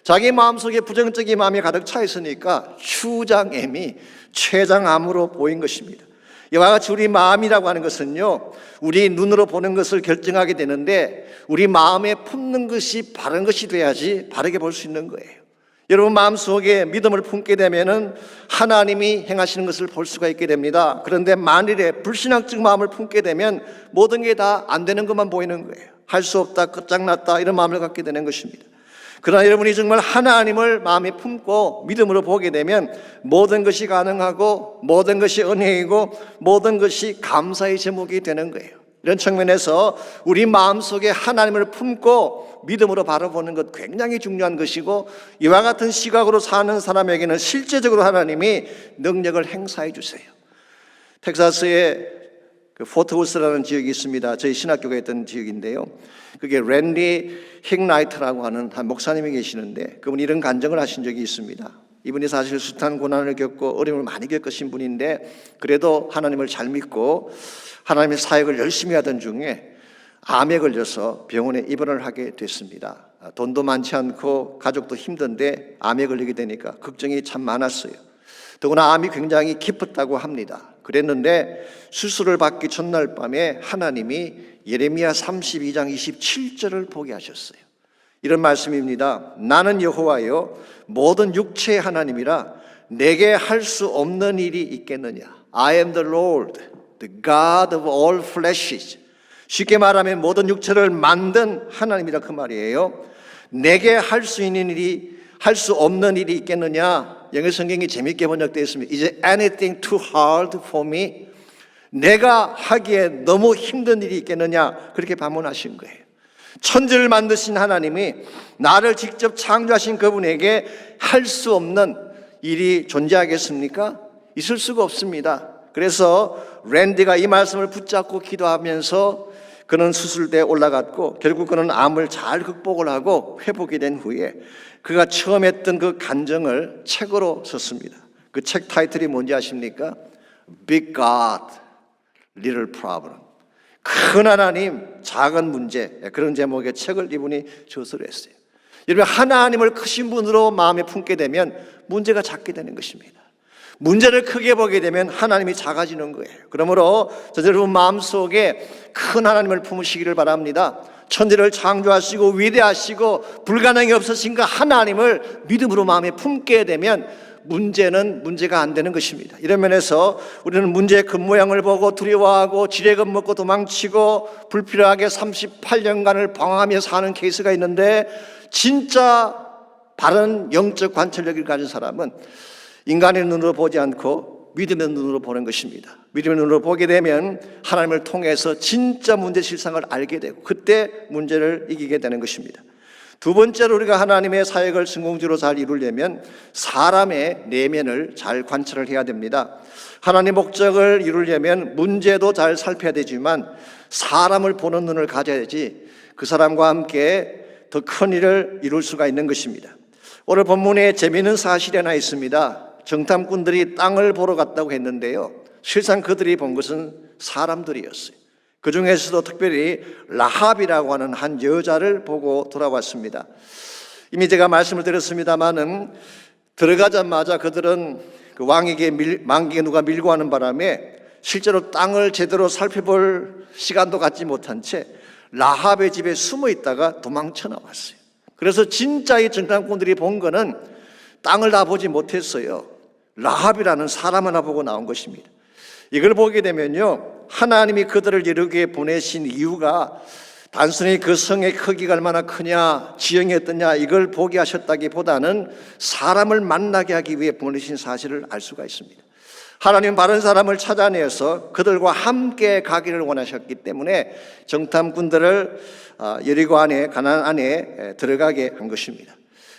자기 마음속에 부정적인 마음이 가득 차 있으니까 추장암이 췌장암으로 보인 것입니다. 이와 같이 우리 마음이라고 하는 것은요, 우리 눈으로 보는 것을 결정하게 되는데 우리 마음에 품는 것이 바른 것이 돼야지 바르게 볼 수 있는 거예요. 여러분 마음속에 믿음을 품게 되면은 하나님이 행하시는 것을 볼 수가 있게 됩니다. 그런데 만일에 불신앙적 마음을 품게 되면 모든 게 다 안 되는 것만 보이는 거예요. 할 수 없다, 끝장났다 이런 마음을 갖게 되는 것입니다. 그러나 여러분이 정말 하나님을 마음에 품고 믿음으로 보게 되면 모든 것이 가능하고 모든 것이 은혜이고 모든 것이 감사의 제목이 되는 거예요. 이런 측면에서 우리 마음속에 하나님을 품고 믿음으로 바라보는 것 굉장히 중요한 것이고, 이와 같은 시각으로 사는 사람에게는 실제적으로 하나님이 능력을 행사해 주세요. 텍사스에 그 포트우스라는 지역이 있습니다. 저희 신학교가 있던 지역인데요. 그게 랜디 힉나이트라고 하는 한 목사님이 계시는데 그분이 이런 간증을 하신 적이 있습니다. 이분이 사실 숱한 고난을 겪고 어려움을 많이 겪으신 분인데 그래도 하나님을 잘 믿고 하나님의 사역을 열심히 하던 중에 암에 걸려서 병원에 입원을 하게 됐습니다. 돈도 많지 않고 가족도 힘든데 암에 걸리게 되니까 걱정이 참 많았어요. 더구나 암이 굉장히 깊었다고 합니다. 그랬는데 수술을 받기 전날 밤에 하나님이 예레미야 32장 27절을 보게 하셨어요. 이런 말씀입니다. 나는 여호와여 모든 육체의 하나님이라 내게 할 수 없는 일이 있겠느냐. I am the Lord, the God of all fleshes. 쉽게 말하면 모든 육체를 만든 하나님이라 그 말이에요. 내게 할 수 있는 일이, 할 수 없는 일이 있겠느냐. 영어 성경이 재밌게 번역되어 있습니다. Is anything too hard for me? 내가 하기에 너무 힘든 일이 있겠느냐. 그렇게 반문하신 거예요. 천지를 만드신 하나님이 나를 직접 창조하신 그분에게 할 수 없는 일이 존재하겠습니까? 있을 수가 없습니다. 그래서 랜디가 이 말씀을 붙잡고 기도하면서 그는 수술대에 올라갔고 결국 그는 암을 잘 극복을 하고 회복이 된 후에 그가 처음 했던 그 간증을 책으로 썼습니다. 그 책 타이틀이 뭔지 아십니까? Big God, Little Problem. 큰 하나님, 작은 문제. 그런 제목의 책을 이분이 저서를 했어요. 여러분, 하나님을 크신 분으로 마음에 품게 되면 문제가 작게 되는 것입니다. 문제를 크게 보게 되면 하나님이 작아지는 거예요. 그러므로 여러분 마음속에 큰 하나님을 품으시기를 바랍니다. 천지를 창조하시고 위대하시고 불가능이 없으신 그 하나님을 믿음으로 마음에 품게 되면 문제는 문제가 안 되는 것입니다. 이런 면에서 우리는 문제의 겉모양을 보고 두려워하고 지레 겁먹고 도망치고 불필요하게 38년간을 방황하며 사는 케이스가 있는데 진짜 바른 영적 관찰력을 가진 사람은 인간의 눈으로 보지 않고 믿음의 눈으로 보는 것입니다. 믿음의 눈으로 보게 되면 하나님을 통해서 진짜 문제 실상을 알게 되고 그때 문제를 이기게 되는 것입니다. 두 번째로 우리가 하나님의 사역을 성공적으로 잘 이루려면 사람의 내면을 잘 관찰을 해야 됩니다. 하나님의 목적을 이루려면 문제도 잘 살펴야 되지만 사람을 보는 눈을 가져야지 그 사람과 함께 더 큰 일을 이룰 수가 있는 것입니다. 오늘 본문에 재미있는 사실이 하나 있습니다. 정탐꾼들이 땅을 보러 갔다고 했는데요. 실상 그들이 본 것은 사람들이었어요. 그 중에서도 특별히 라합이라고 하는 한 여자를 보고 돌아왔습니다. 이미 제가 말씀을 드렸습니다마는 들어가자마자 그들은 그 왕에게 누가 밀고 하는 바람에 실제로 땅을 제대로 살펴볼 시간도 갖지 못한 채 라합의 집에 숨어 있다가 도망쳐 나왔어요. 그래서 진짜 이 정탐꾼들이 본 거는 땅을 다 보지 못했어요. 라합이라는 사람 하나 보고 나온 것입니다. 이걸 보게 되면요, 하나님이 그들을 여기에 보내신 이유가 단순히 그 성의 크기가 얼마나 크냐, 지형이 어떠냐 이걸 보게 하셨다기보다는 사람을 만나게 하기 위해 보내신 사실을 알 수가 있습니다. 하나님 바른 사람을 찾아내서 그들과 함께 가기를 원하셨기 때문에 정탐꾼들을 여리고 안에 가나안 안에 들어가게 한 것입니다.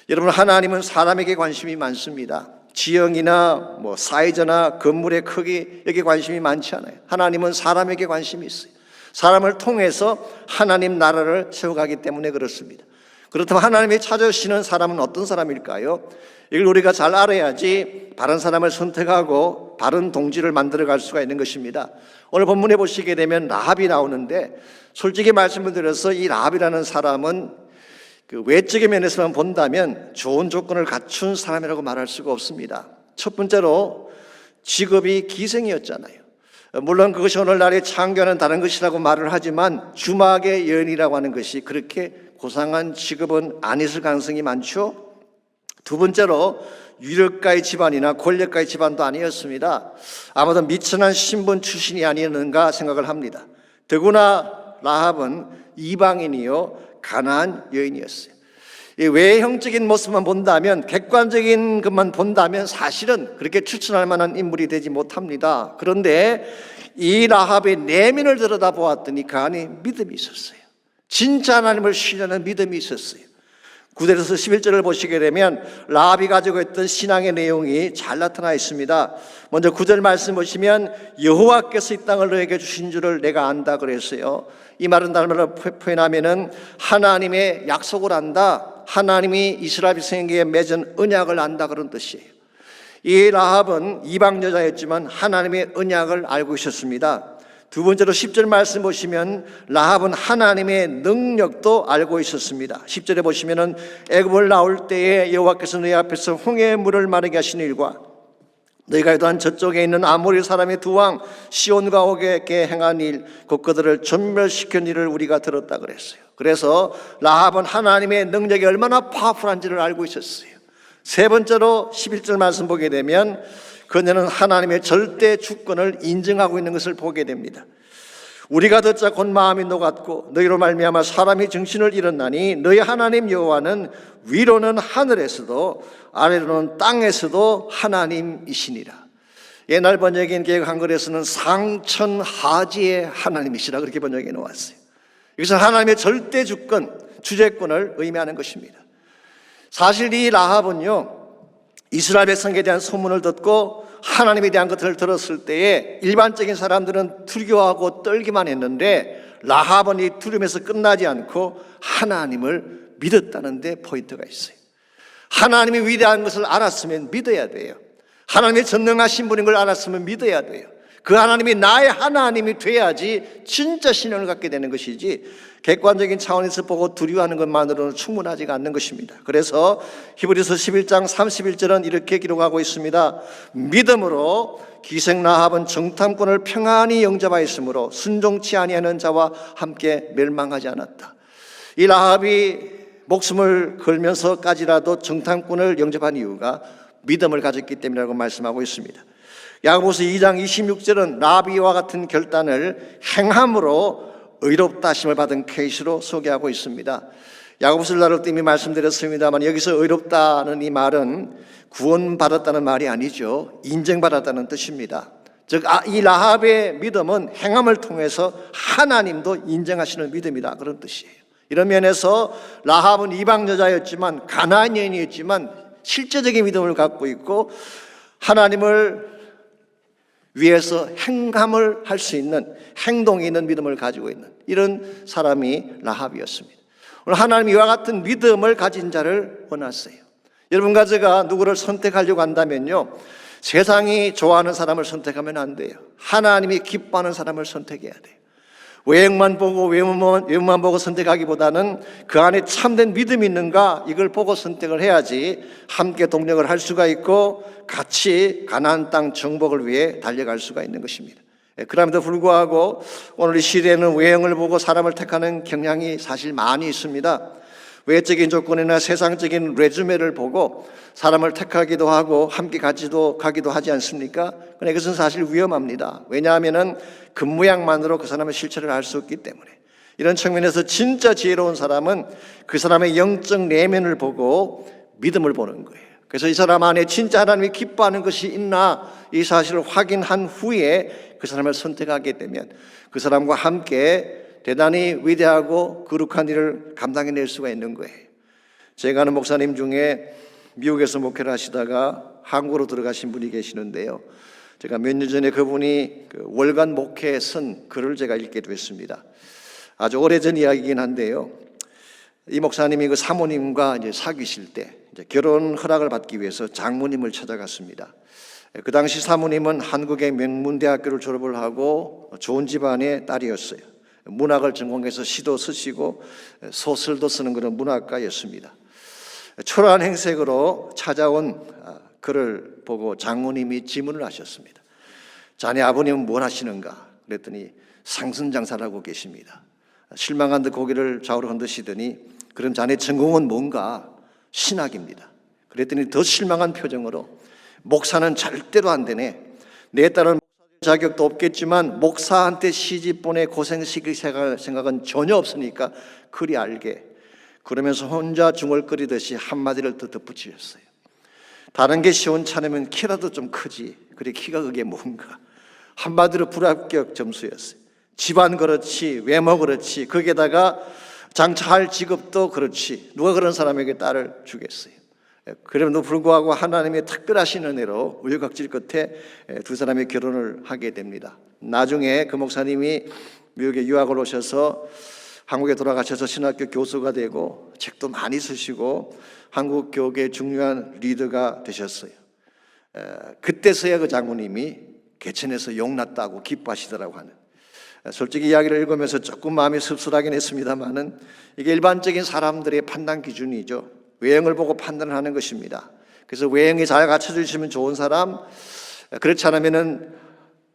여러분, 하나님은 사람에게 관심이 많습니다. 지형이나 사이즈나 건물의 크기 여기 관심이 많지 않아요. 하나님은 사람에게 관심이 있어요. 사람을 통해서 하나님 나라를 세워가기 때문에 그렇습니다. 그렇다면 하나님이 찾으시는 사람은 어떤 사람일까요? 이걸 우리가 잘 알아야지 바른 사람을 선택하고 바른 동지를 만들어갈 수가 있는 것입니다. 오늘 본문에 보시게 되면 라합이 나오는데 솔직히 말씀을 드려서 이 라합이라는 사람은 그 외적인 면에서만 본다면 좋은 조건을 갖춘 사람이라고 말할 수가 없습니다. 첫 번째로 직업이 기생이었잖아요. 물론 그것이 오늘날의 창교는 다른 것이라고 말을 하지만 주막의 여인이라고 하는 것이 그렇게 고상한 직업은 아니었을 가능성이 많죠. 두 번째로 유력가의 집안이나 권력가의 집안도 아니었습니다. 아마도 미천한 신분 출신이 아니었는가 생각을 합니다. 더구나 라합은 이방인이요 가나안 여인이었어요. 이 외형적인 모습만 본다면, 객관적인 것만 본다면 사실은 그렇게 추천할 만한 인물이 되지 못합니다. 그런데 이 라합의 내면을 들여다보았더니 그 안에 믿음이 있었어요. 진짜 하나님을 신뢰하는 믿음이 있었어요. 9절에서 11절을 보시게 되면 라합이 가지고 있던 신앙의 내용이 잘 나타나 있습니다. 먼저 9절 말씀 보시면 여호와께서 이 땅을 너에게 주신 줄을 내가 안다 그랬어요. 이 말은 다른 말로 표현하면은 하나님의 약속을 안다, 하나님이 이스라엘 백성에게 맺은 언약을 안다 그런 뜻이에요. 이 라합은 이방 여자였지만 하나님의 언약을 알고 있었습니다. 두 번째로 10절 말씀 보시면 라합은 하나님의 능력도 알고 있었습니다. 10절에 보시면은 애굽을 나올 때에 여호와께서 너희 앞에서 홍해의 물을 마르게 하신 일과 너희가 요단 저쪽에 있는 아모리 사람의 두 왕 시온과 옥에게 행한 일, 곧 그들을 전멸시킨 일을 우리가 들었다 그랬어요. 그래서 라합은 하나님의 능력이 얼마나 파워풀한지를 알고 있었어요. 세 번째로 11절 말씀 보게 되면 그녀는 하나님의 절대 주권을 인정하고 있는 것을 보게 됩니다. 우리가 듣자 곧 마음이 녹았고 너희로 말미암아 사람이 정신을 잃었나니 너희 하나님 여호와는 위로는 하늘에서도 아래로는 땅에서도 하나님이시니라. 옛날 번역인 개역 한글에서는 상천하지의 하나님이시라 그렇게 번역해 놓았어요. 여기서 하나님의 절대 주권, 주재권을 의미하는 것입니다. 사실 이 라합은요, 이스라엘 백성에 대한 소문을 듣고 하나님에 대한 것을 들었을 때에 일반적인 사람들은 두려워하고 떨기만 했는데 라합은 이 두려움에서 끝나지 않고 하나님을 믿었다는 데 포인트가 있어요. 하나님이 위대한 것을 알았으면 믿어야 돼요. 하나님의 전능하신 분인 걸 알았으면 믿어야 돼요. 그 하나님이 나의 하나님이 돼야지 진짜 신앙을 갖게 되는 것이지 객관적인 차원에서 보고 두려워하는 것만으로는 충분하지가 않는 것입니다. 그래서 히브리서 11장 31절은 이렇게 기록하고 있습니다. 믿음으로 기생 라합은 정탐꾼을 평안히 영접하였으므로 순종치 아니하는 자와 함께 멸망하지 않았다. 이 라합이 목숨을 걸면서까지라도 정탐꾼을 영접한 이유가 믿음을 가졌기 때문이라고 말씀하고 있습니다. 야고보서 2장 26절은 라합과 같은 결단을 행함으로 의롭다 하심을 받은 케이스로 소개하고 있습니다. 야고보서를 나눌 때 이미 말씀드렸습니다만 여기서 의롭다는 이 말은 구원받았다는 말이 아니죠. 인정받았다는 뜻입니다. 즉 이 라합의 믿음은 행함을 통해서 하나님도 인정하시는 믿음이다 그런 뜻이에요. 이런 면에서 라합은 이방 여자였지만 가나안 여인이었지만 실제적인 믿음을 갖고 있고 하나님을 위해서 행함을 할 수 있는 행동이 있는 믿음을 가지고 있는 이런 사람이 라합이었습니다. 오늘 하나님 이와 같은 믿음을 가진 자를 원하세요. 여러분과 제가 누구를 선택하려고 한다면요, 세상이 좋아하는 사람을 선택하면 안 돼요. 하나님이 기뻐하는 사람을 선택해야 돼요. 외형만 보고 외모만 보고 선택하기보다는 그 안에 참된 믿음이 있는가 이걸 보고 선택을 해야지 함께 동력을 할 수가 있고 같이 가나안 땅 정복을 위해 달려갈 수가 있는 것입니다. 그럼에도 불구하고 오늘 이 시대에는 외형을 보고 사람을 택하는 경향이 사실 많이 있습니다. 외적인 조건이나 세상적인 레주메를 보고 사람을 택하기도 하고 함께 가기도 하지 않습니까? 그런데 이것은 사실 위험합니다. 왜냐하면 겉모양만으로 그 사람의 실체를 알 수 없기 때문에. 이런 측면에서 진짜 지혜로운 사람은 그 사람의 영적 내면을 보고 믿음을 보는 거예요. 그래서 이 사람 안에 진짜 하나님이 기뻐하는 것이 있나 이 사실을 확인한 후에 그 사람을 선택하게 되면 그 사람과 함께 대단히 위대하고 거룩한 일을 감당해낼 수가 있는 거예요. 제가 아는 목사님 중에 미국에서 목회를 하시다가 한국으로 들어가신 분이 계시는데요. 제가 몇 년 전에 그분이 월간 목회에 쓴 글을 제가 읽게 됐습니다. 아주 오래전 이야기이긴 한데요. 이 목사님이 그 사모님과 이제 사귀실 때 이제 결혼 허락을 받기 위해서 장모님을 찾아갔습니다. 그 당시 사모님은 한국의 명문대학교를 졸업을 하고 좋은 집안의 딸이었어요. 문학을 전공해서 시도 쓰시고 소설도 쓰는 그런 문학가였습니다. 초라한 행색으로 찾아온 그를 보고 장모님이 질문을 하셨습니다. 자네 아버님은 뭘 하시는가? 그랬더니 상선장사를 하고 계십니다. 실망한 듯 고개를 좌우로 흔드시더니 그럼 자네 전공은 뭔가? 신학입니다. 그랬더니 더 실망한 표정으로 목사는 절대로 안 되네. 내 딸은 자격도 없겠지만 목사한테 시집 보내 고생시킬 생각은 전혀 없으니까 그리 알게. 그러면서 혼자 중얼거리듯이 한마디를 더 덧붙이셨어요. 다른 게 시원찮으면 키라도 좀 크지. 그래 키가 그게 뭔가. 한마디로 불합격 점수였어요. 집안 그렇지, 외모 그렇지, 거기에다가 장차할 직업도 그렇지. 누가 그런 사람에게 딸을 주겠어요. 그럼에도 불구하고 하나님의 특별하신 은혜로 우여곡절 끝에 두 사람이 결혼을 하게 됩니다. 나중에 그 목사님이 미국에 유학을 오셔서 한국에 돌아가셔서 신학교 교수가 되고 책도 많이 쓰시고 한국 교계의 중요한 리더가 되셨어요. 그때서야 그 장모님이 개천에서 용났다고 기뻐하시더라고 하는. 솔직히 이야기를 읽으면서 조금 마음이 씁쓸하긴 했습니다만은 이게 일반적인 사람들의 판단 기준이죠. 외형을 보고 판단을 하는 것입니다. 그래서 외형이 잘 갖춰져 있으면 좋은 사람, 그렇지 않으면은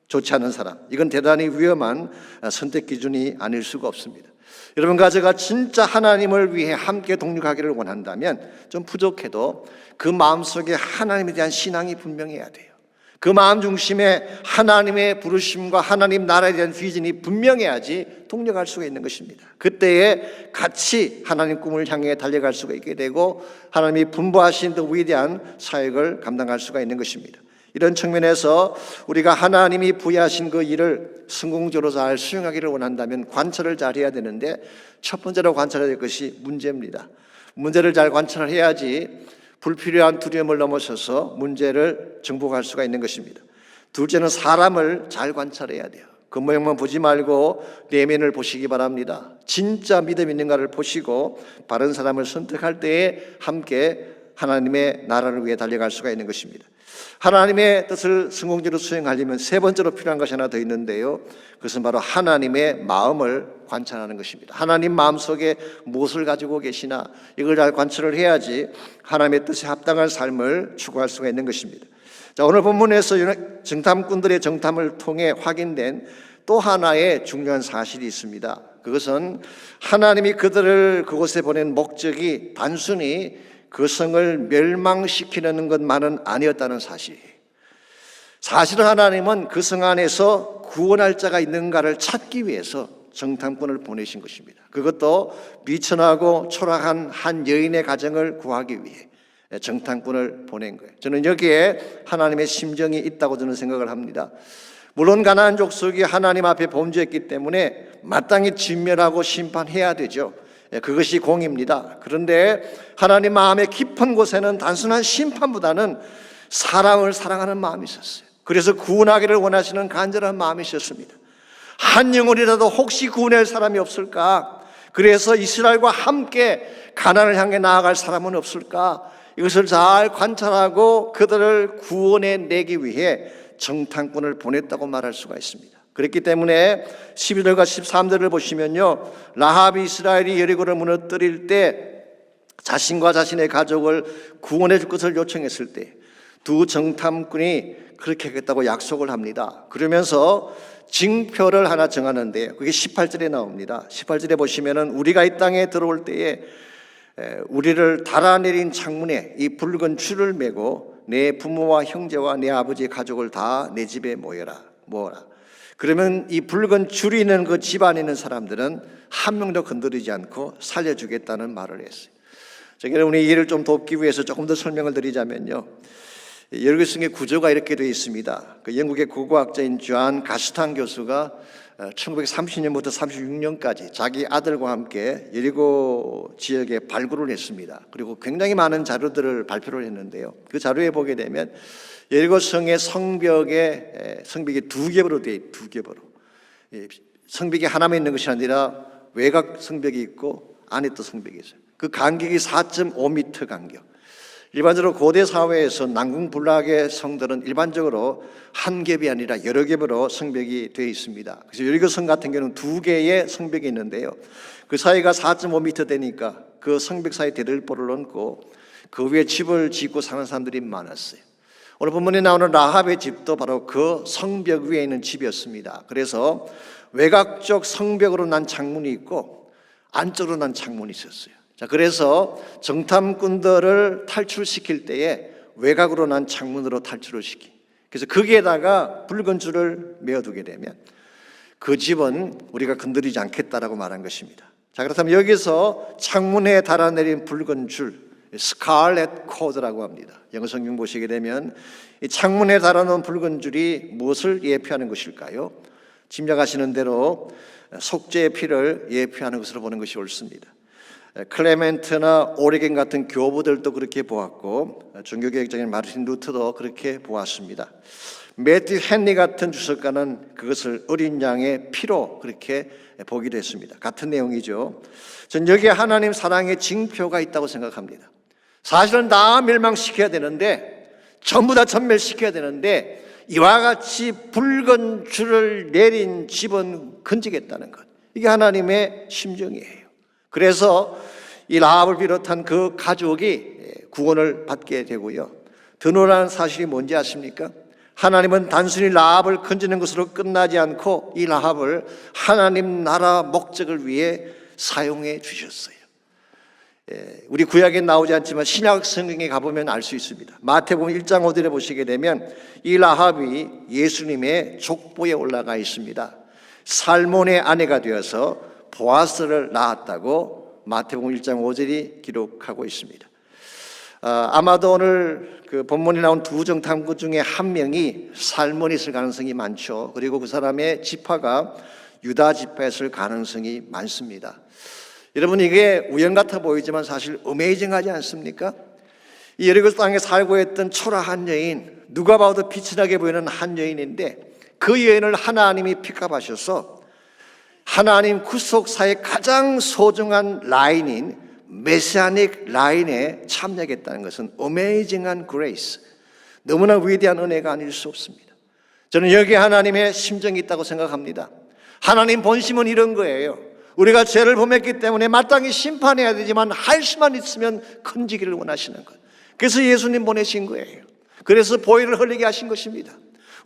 좋지 않은 사람, 이건 대단히 위험한 선택 기준이 아닐 수가 없습니다. 여러분과 제가 진짜 하나님을 위해 함께 동력하기를 원한다면 좀 부족해도 그 마음속에 하나님에 대한 신앙이 분명해야 돼요. 그 마음 중심에 하나님의 부르심과 하나님 나라에 대한 비전이 분명해야지 동력할 수가 있는 것입니다. 그때에 같이 하나님 꿈을 향해 달려갈 수가 있게 되고 하나님이 분부하신 그 위대한 사역을 감당할 수가 있는 것입니다. 이런 측면에서 우리가 하나님이 부여하신 그 일을 성공적으로 잘 수행하기를 원한다면 관찰을 잘 해야 되는데 첫 번째로 관찰해야 될 것이 문제입니다. 문제를 잘 관찰해야지 불필요한 두려움을 넘어서서 문제를 정복할 수가 있는 것입니다. 둘째는 사람을 잘 관찰해야 돼요. 겉모양만 보지 말고 내면을 보시기 바랍니다. 진짜 믿음 있는가를 보시고 바른 사람을 선택할 때에 함께 하나님의 나라를 위해 달려갈 수가 있는 것입니다. 하나님의 뜻을 성공적으로 수행하려면 세 번째로 필요한 것이 하나 더 있는데요. 그것은 바로 하나님의 마음을 관찰하는 것입니다. 하나님 마음속에 무엇을 가지고 계시나 이걸 잘 관찰을 해야지 하나님의 뜻에 합당한 삶을 추구할 수가 있는 것입니다. 자, 오늘 본문에서 정탐꾼들의 정탐을 통해 확인된 또 하나의 중요한 사실이 있습니다. 그것은 하나님이 그들을 그곳에 보낸 목적이 단순히 그 성을 멸망시키려는 것만은 아니었다는 사실이에요. 사실은 하나님은 그 성 안에서 구원할 자가 있는가를 찾기 위해서 정탐꾼을 보내신 것입니다. 그것도 비천하고 초라한 한 여인의 가정을 구하기 위해 정탐꾼을 보낸 거예요. 저는 여기에 하나님의 심정이 있다고 저는 생각을 합니다. 물론 가나안 족속이 하나님 앞에 범죄했기 때문에 마땅히 진멸하고 심판해야 되죠. 그것이 공입니다. 그런데 하나님 마음의 깊은 곳에는 단순한 심판보다는 사람을 사랑하는 마음이 있었어요. 그래서 구원하기를 원하시는 간절한 마음이 있었습니다. 한 영혼이라도 혹시 구원할 사람이 없을까? 그래서 이스라엘과 함께 가나안을 향해 나아갈 사람은 없을까? 이것을 잘 관찰하고 그들을 구원해 내기 위해 정탐꾼을 보냈다고 말할 수가 있습니다. 그렇기 때문에 12절과 13절을 보시면요, 라합이 이스라엘이 여리고를 무너뜨릴 때 자신과 자신의 가족을 구원해 줄 것을 요청했을 때 두 정탐꾼이 그렇게 하겠다고 약속을 합니다. 그러면서 징표를 하나 정하는데 그게 18절에 나옵니다. 18절에 보시면은 우리가 이 땅에 들어올 때에 우리를 달아내린 창문에 이 붉은 줄을 메고 내 부모와 형제와 내 아버지의 가족을 다 내 집에 모아라. 그러면 이 붉은 줄이 있는 그 집안에 있는 사람들은 한 명도 건드리지 않고 살려주겠다는 말을 했어요. 저기는 우리 이해를 좀 돕기 위해서 조금 더 설명을 드리자면요, 열교성의 구조가 이렇게 되어 있습니다. 그 영국의 고고학자인 존 가스탄 교수가 1930년부터 36년까지 자기 아들과 함께 여리고 지역에 발굴을 했습니다. 그리고 굉장히 많은 자료들을 발표를 했는데요, 그 자료에 보게 되면 여리고 성의 성벽이 두 겹으로 되어 있어요. 두 겹으로. 성벽이 하나만 있는 것이 아니라 외곽 성벽이 있고 안에 또 성벽이 있어요. 그 간격이 4.5m 간격. 일반적으로 고대 사회에서 난공불락의 성들은 일반적으로 한 겹이 아니라 여러 겹으로 성벽이 되어 있습니다. 그래서 여리고 성 같은 경우는 두 개의 성벽이 있는데요, 그 사이가 4.5m 되니까 그 성벽 사이에 대들보를 얹고 그 위에 집을 짓고 사는 사람들이 많았어요. 오늘 본문에 나오는 라합의 집도 바로 그 성벽 위에 있는 집이었습니다. 그래서 외곽쪽 성벽으로 난 창문이 있고 안쪽으로 난 창문이 있었어요. 자, 그래서 정탐꾼들을 탈출시킬 때에 외곽으로 난 창문으로 탈출을 시키. 그래서 거기에다가 붉은 줄을 메어두게 되면 그 집은 우리가 건드리지 않겠다라고 말한 것입니다. 자, 그렇다면 여기서 창문에 달아내린 붉은 줄, 스칼렛 코드라고 합니다. 영어 성경 보시게 되면 이 창문에 달아놓은 붉은 줄이 무엇을 예표하는 것일까요? 짐작하시는 대로 속죄의 피를 예표하는 것으로 보는 것이 옳습니다. 클레멘트나 오리겐 같은 교부들도 그렇게 보았고 종교개혁자인 마르틴 루터도 그렇게 보았습니다. 매튜 헨리 같은 주석가는 그것을 어린 양의 피로 그렇게 보기도 했습니다. 같은 내용이죠. 전 여기에 하나님 사랑의 징표가 있다고 생각합니다. 사실은 다 멸망시켜야 되는데, 전부 다 전멸시켜야 되는데 이와 같이 붉은 줄을 내린 집은 건지겠다는 것. 이게 하나님의 심정이에요. 그래서 이 라합을 비롯한 그 가족이 구원을 받게 되고요. 더 놀라운 사실이 뭔지 아십니까? 하나님은 단순히 라합을 건지는 것으로 끝나지 않고 이 라합을 하나님 나라 목적을 위해 사용해 주셨어요. 우리 구약에 나오지 않지만 신약 성경에 가보면 알 수 있습니다. 마태복음 1장 5절에 보시게 되면 이 라합이 예수님의 족보에 올라가 있습니다. 살몬의 아내가 되어서 보아스를 낳았다고 마태복음 1장 5절이 기록하고 있습니다. 아마도 오늘 그 본문에 나온 두 정탐구 중에 한 명이 살몬이 있을 가능성이 많죠. 그리고 그 사람의 지파가 유다 지파였을 가능성이 많습니다. 여러분, 이게 우연 같아 보이지만 사실 어메이징하지 않습니까? 이 여리고 땅에 살고 있던 초라한 여인, 누가 봐도 빛이 나게 보이는 한 여인인데 그 여인을 하나님이 픽업하셔서 하나님 구속사의 가장 소중한 라인인 메시아닉 라인에 참여하겠다는 것은 어메이징한 그레이스, 너무나 위대한 은혜가 아닐 수 없습니다. 저는 여기에 하나님의 심정이 있다고 생각합니다. 하나님 본심은 이런 거예요. 우리가 죄를 범했기 때문에 마땅히 심판해야 되지만 할 수만 있으면 건지기를 원하시는 것. 그래서 예수님 보내신 거예요. 그래서 보혈을 흘리게 하신 것입니다.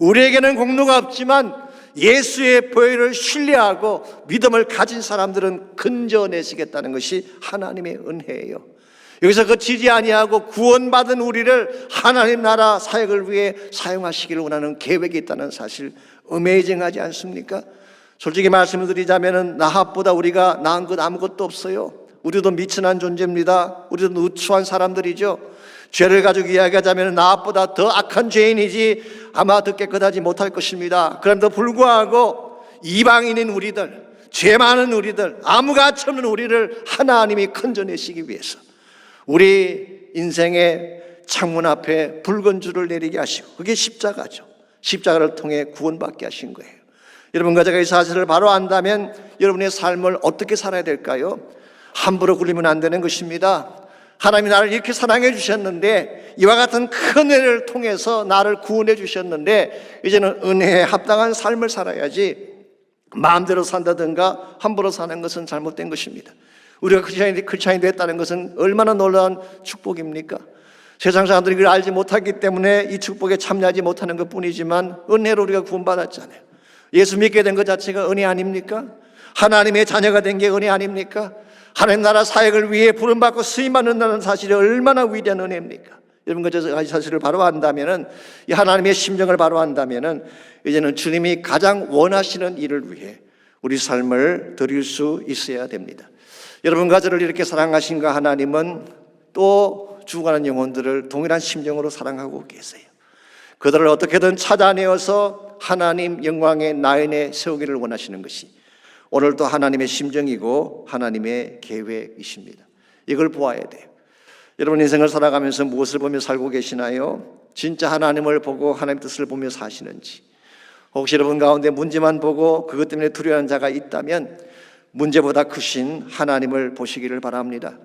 우리에게는 공로가 없지만 예수의 보혈을 신뢰하고 믿음을 가진 사람들은 건져내시겠다는 것이 하나님의 은혜예요. 여기서 그치지 아니하고 구원받은 우리를 하나님 나라 사역을 위해 사용하시기를 원하는 계획이 있다는 사실, 어메이징하지 않습니까? 솔직히 말씀을 드리자면 라합보다 우리가 나은 것 아무것도 없어요. 우리도 미천한 존재입니다. 우리도 누추한 사람들이죠. 죄를 가지고 이야기하자면 라합보다 더 악한 죄인이지 아마 더 깨끗하지 못할 것입니다. 그럼에도 불구하고 이방인인 우리들, 죄 많은 우리들, 아무 가치 없는 우리를 하나님이 건져내시기 위해서 우리 인생의 창문 앞에 붉은 줄을 내리게 하시고, 그게 십자가죠. 십자가를 통해 구원받게 하신 거예요. 여러분과 제가 이 사실을 바로 안다면 여러분의 삶을 어떻게 살아야 될까요? 함부로 굴리면 안 되는 것입니다. 하나님이 나를 이렇게 사랑해 주셨는데, 이와 같은 큰 은혜를 통해서 나를 구원해 주셨는데 이제는 은혜에 합당한 삶을 살아야지 마음대로 산다든가 함부로 사는 것은 잘못된 것입니다. 우리가 크리스찬이 됐다는 것은 얼마나 놀라운 축복입니까? 세상 사람들이 그걸 알지 못하기 때문에 이 축복에 참여하지 못하는 것뿐이지만 은혜로 우리가 구원받았잖아요. 예수 믿게 된 것 자체가 은혜 아닙니까? 하나님의 자녀가 된 게 은혜 아닙니까? 하나님 나라 사역을 위해 부름받고 쓰임받는다는 사실이 얼마나 위대한 은혜입니까? 여러분과 제가 이 사실을 바로 안다면은, 이 하나님의 심정을 바로 안다면은 이제는 주님이 가장 원하시는 일을 위해 우리 삶을 드릴 수 있어야 됩니다. 여러분과 저를 이렇게 사랑하신 그 하나님은 또 죽어가는 영혼들을 동일한 심정으로 사랑하고 계세요. 그들을 어떻게든 찾아내어서 하나님 영광의 나인에 세우기를 원하시는 것이 오늘도 하나님의 심정이고 하나님의 계획이십니다. 이걸 보아야 돼요. 여러분 인생을 살아가면서 무엇을 보며 살고 계시나요? 진짜 하나님을 보고 하나님 뜻을 보며 사시는지, 혹시 여러분 가운데 문제만 보고 그것 때문에 두려워하는 자가 있다면 문제보다 크신 하나님을 보시기를 바랍니다.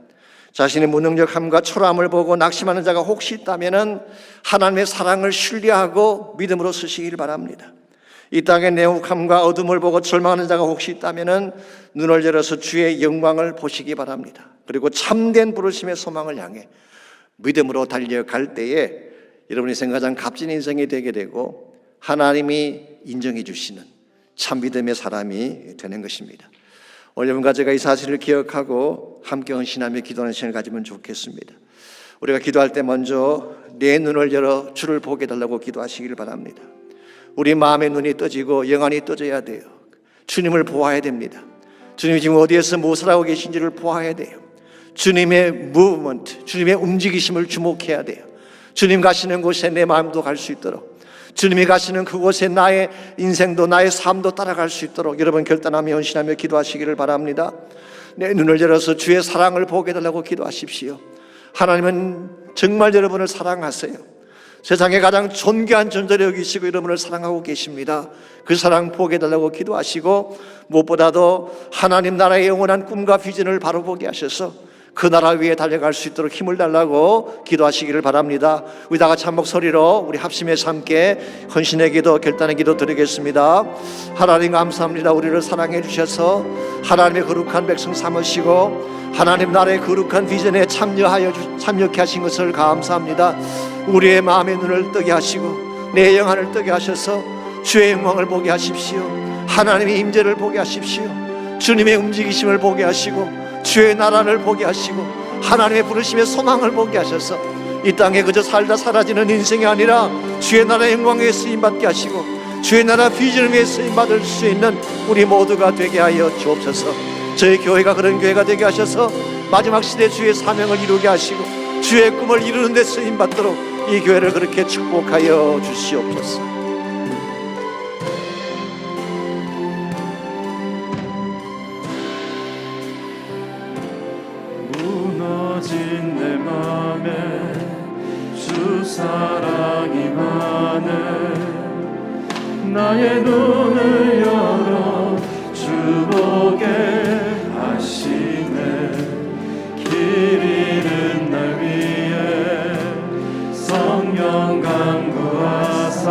자신의 무능력함과 초라함을 보고 낙심하는 자가 혹시 있다면 하나님의 사랑을 신뢰하고 믿음으로 서시기를 바랍니다. 이 땅의 내혹함과 어둠을 보고 절망하는 자가 혹시 있다면 눈을 열어서 주의 영광을 보시기 바랍니다. 그리고 참된 부르심의 소망을 향해 믿음으로 달려갈 때에 여러분의 생각 가장 값진 인생이 되게 되고 하나님이 인정해 주시는 참 믿음의 사람이 되는 것입니다. 오늘 여러분과 제가 이 사실을 기억하고 함께 헌신하며 기도하는 시간을 가지면 좋겠습니다. 우리가 기도할 때 먼저 내 눈을 열어 주를 보게 해달라고 기도하시기를 바랍니다. 우리 마음의 눈이 떠지고 영안이 떠져야 돼요. 주님을 보아야 됩니다. 주님이 지금 어디에서 무엇을 하고 계신지를 보아야 돼요. 주님의 무브먼트, 주님의 움직이심을 주목해야 돼요. 주님 가시는 곳에 내 마음도 갈 수 있도록, 주님이 가시는 그곳에 나의 인생도 나의 삶도 따라갈 수 있도록 여러분 결단하며 헌신하며 기도하시기를 바랍니다. 내 눈을 열어서 주의 사랑을 보게 해달라고 기도하십시오. 하나님은 정말 여러분을 사랑하세요. 세상에 가장 존귀한 존재로 여기시고 여러분을 사랑하고 계십니다. 그 사랑 보게 해달라고 기도하시고, 무엇보다도 하나님 나라의 영원한 꿈과 비전을 바로 보게 하셔서 그 나라 위에 달려갈 수 있도록 힘을 달라고 기도하시기를 바랍니다. 우리 다 같이 한 목소리로 우리 합심해서 함께 헌신의 기도, 결단의 기도 드리겠습니다. 하나님 감사합니다. 우리를 사랑해 주셔서 하나님의 거룩한 백성 삼으시고 하나님 나라의 거룩한 비전에 참여케 하신 것을 감사합니다. 우리의 마음의 눈을 뜨게 하시고 내 영안을 뜨게 하셔서 주의 영광을 보게 하십시오. 하나님의 임재를 보게 하십시오. 주님의 움직이심을 보게 하시고 주의 나라를 보게 하시고 하나님의 부르심의 소망을 보게 하셔서 이 땅에 그저 살다 사라지는 인생이 아니라 주의 나라의 영광에 쓰임받게 하시고 주의 나라 비전을 위해 쓰임받을 수 있는 우리 모두가 되게 하여 주옵소서. 저희 교회가 그런 교회가 되게 하셔서 마지막 시대 주의 사명을 이루게 하시고 주의 꿈을 이루는 데 쓰임받도록 이 교회를 그렇게 축복하여 주시옵소서. 무너진 내 맘에 주 사랑이 많네. 나의 눈을 열어 주 보게 하시네. 길 잃은 날 위해 성령 강구하사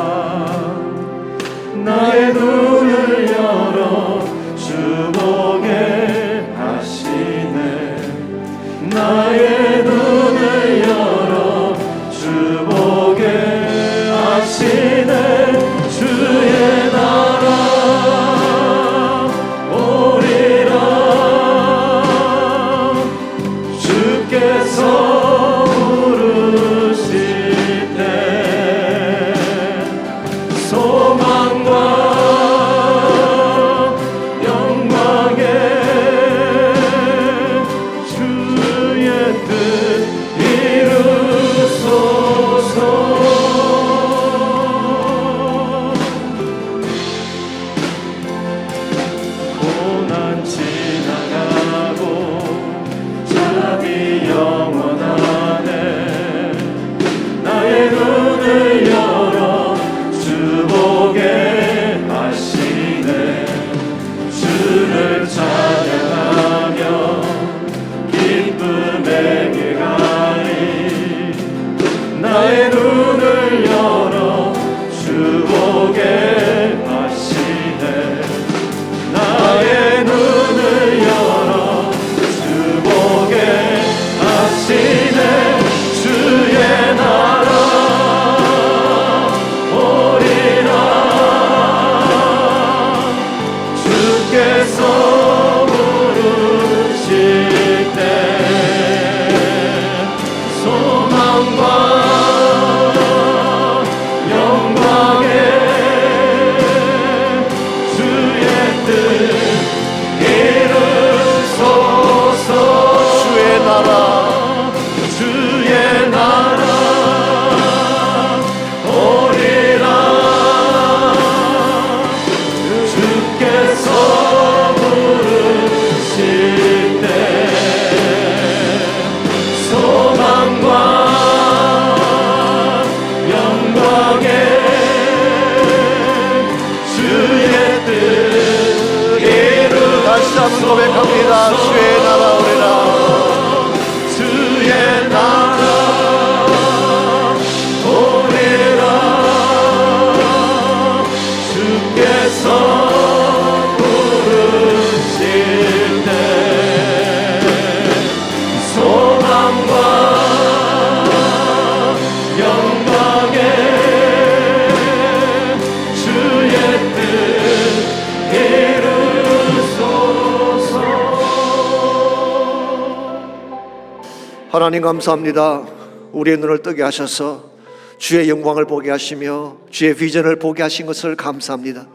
나의 눈을 열어 주 보게 하시네. 나의 눈을 열어 주 보게 하시네. 주의 나라 오리라. 주께서 부르실 때 소망과 영광에 주의 뜻 이루소서. 고난 지나가고 자비 영원하네. 나의 눈을 열어 주 보게 하시네. 주를 찬양하며 기쁨의 길 가리. 나의 눈을 열어 주 보게 하시네. 나의 눈을 열어 주 보게 하시네. 주의 나라 오리라. 주께서 부르실 때 소망과 영광에 주의 뜻 이루소서. 주의 나라 주의 나라 오리라. 주께서 부르실 때 소망과 영광에 주의 뜻 다시 한번 고백합니다. 주의 나라 오리라. 주의 나라 오리라. 주께서 부르실 때 소망과 영광에 주의 뜻 이루소서. 하나님 감사합니다. 우리의 눈을 뜨게 하셔서 주의 영광을 보게 하시며 주의 비전을 보게 하신 것을 감사합니다.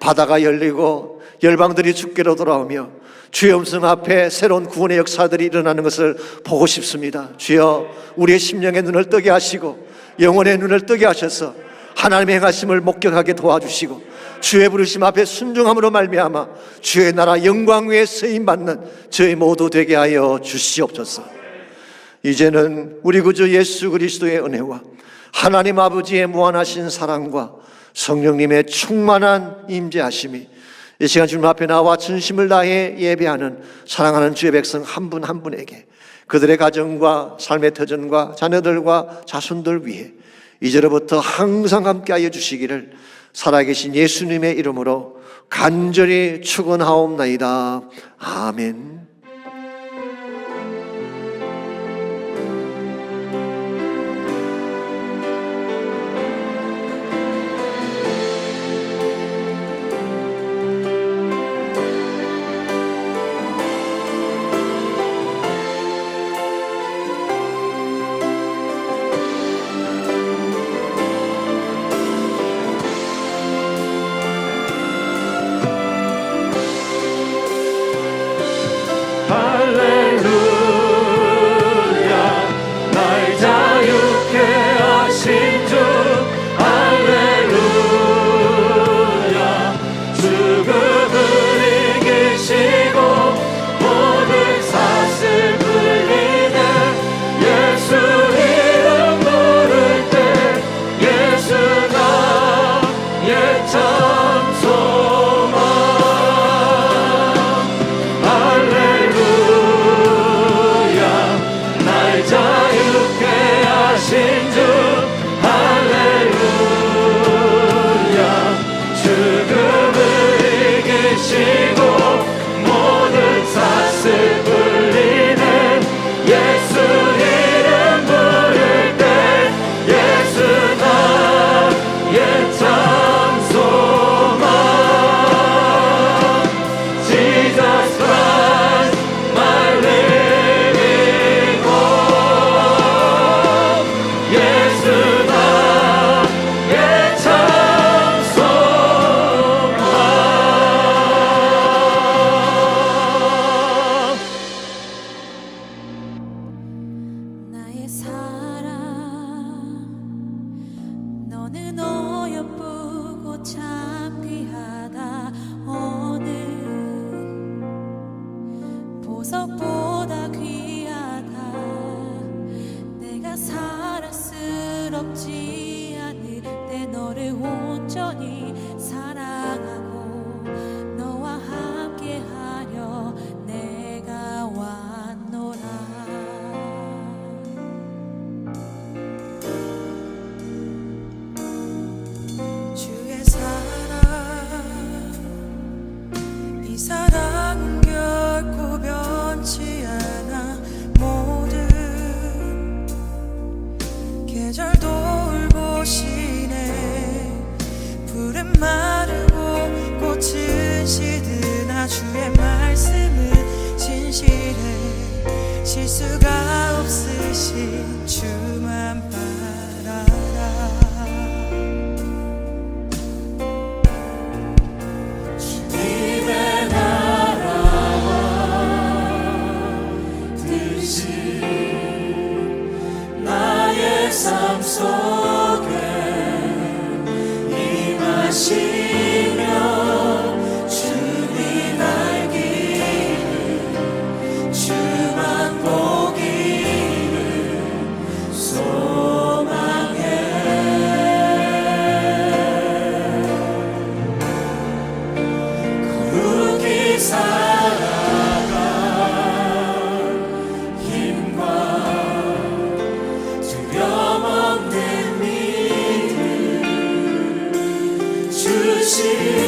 바다가 열리고 열방들이 주께로 돌아오며 주의 음성 앞에 새로운 구원의 역사들이 일어나는 것을 보고 싶습니다. 주여 우리의 심령의 눈을 뜨게 하시고 영혼의 눈을 뜨게 하셔서 하나님의 행하심을 목격하게 도와주시고 주의 부르심 앞에 순종함으로 말미암아 주의 나라 영광 위에 쓰임받는 저희 모두 되게 하여 주시옵소서. 이제는 우리 구주 예수 그리스도의 은혜와 하나님 아버지의 무한하신 사랑과 성령님의 충만한 임재하심이 이 시간 주님 앞에 나와 진심을 다해 예배하는 사랑하는 주의 백성 한 분 한 분에게 그들의 가정과 삶의 터전과 자녀들과 자손들 위해 이제로부터 항상 함께하여 주시기를 살아계신 예수님의 이름으로 간절히 축원하옵나이다. 아멘. 할렐루야 날 자유케 하신 주 할렐루야 죽음을 이기시고 모든 사슬 풀리네 예수 이름 부를 때 예수 나의 참 소망 할렐루야 날 자유케 하신 주 할렐루야 죽음을 이기시고 모든 사슬 풀리는 예수 이름 부를 때 예수 나의 참 소망 Jesus Christ my living hope 예수 나의 참 소망 나의 사랑 너는 어여쁘고 참 귀하다 어느 보석보다 귀하다 내가 사랑스럽지 않을 때 너를 온전히 사랑하고 너와 함께하려 내가 왔노라 주의 사랑 이 사랑은 결코 변치 않아 모든 계절도 울보시네 푸른 마르고 꽃은 시드나 주의 말씀은 진실해 실수가 없으신 주만 바라라 주님의 나라와 뜻이 나의 삶 속에 임하시며 주님 알기를 주만 보기를 소망해 거룩히 살아가 힘과 두려움 없는 믿음 주시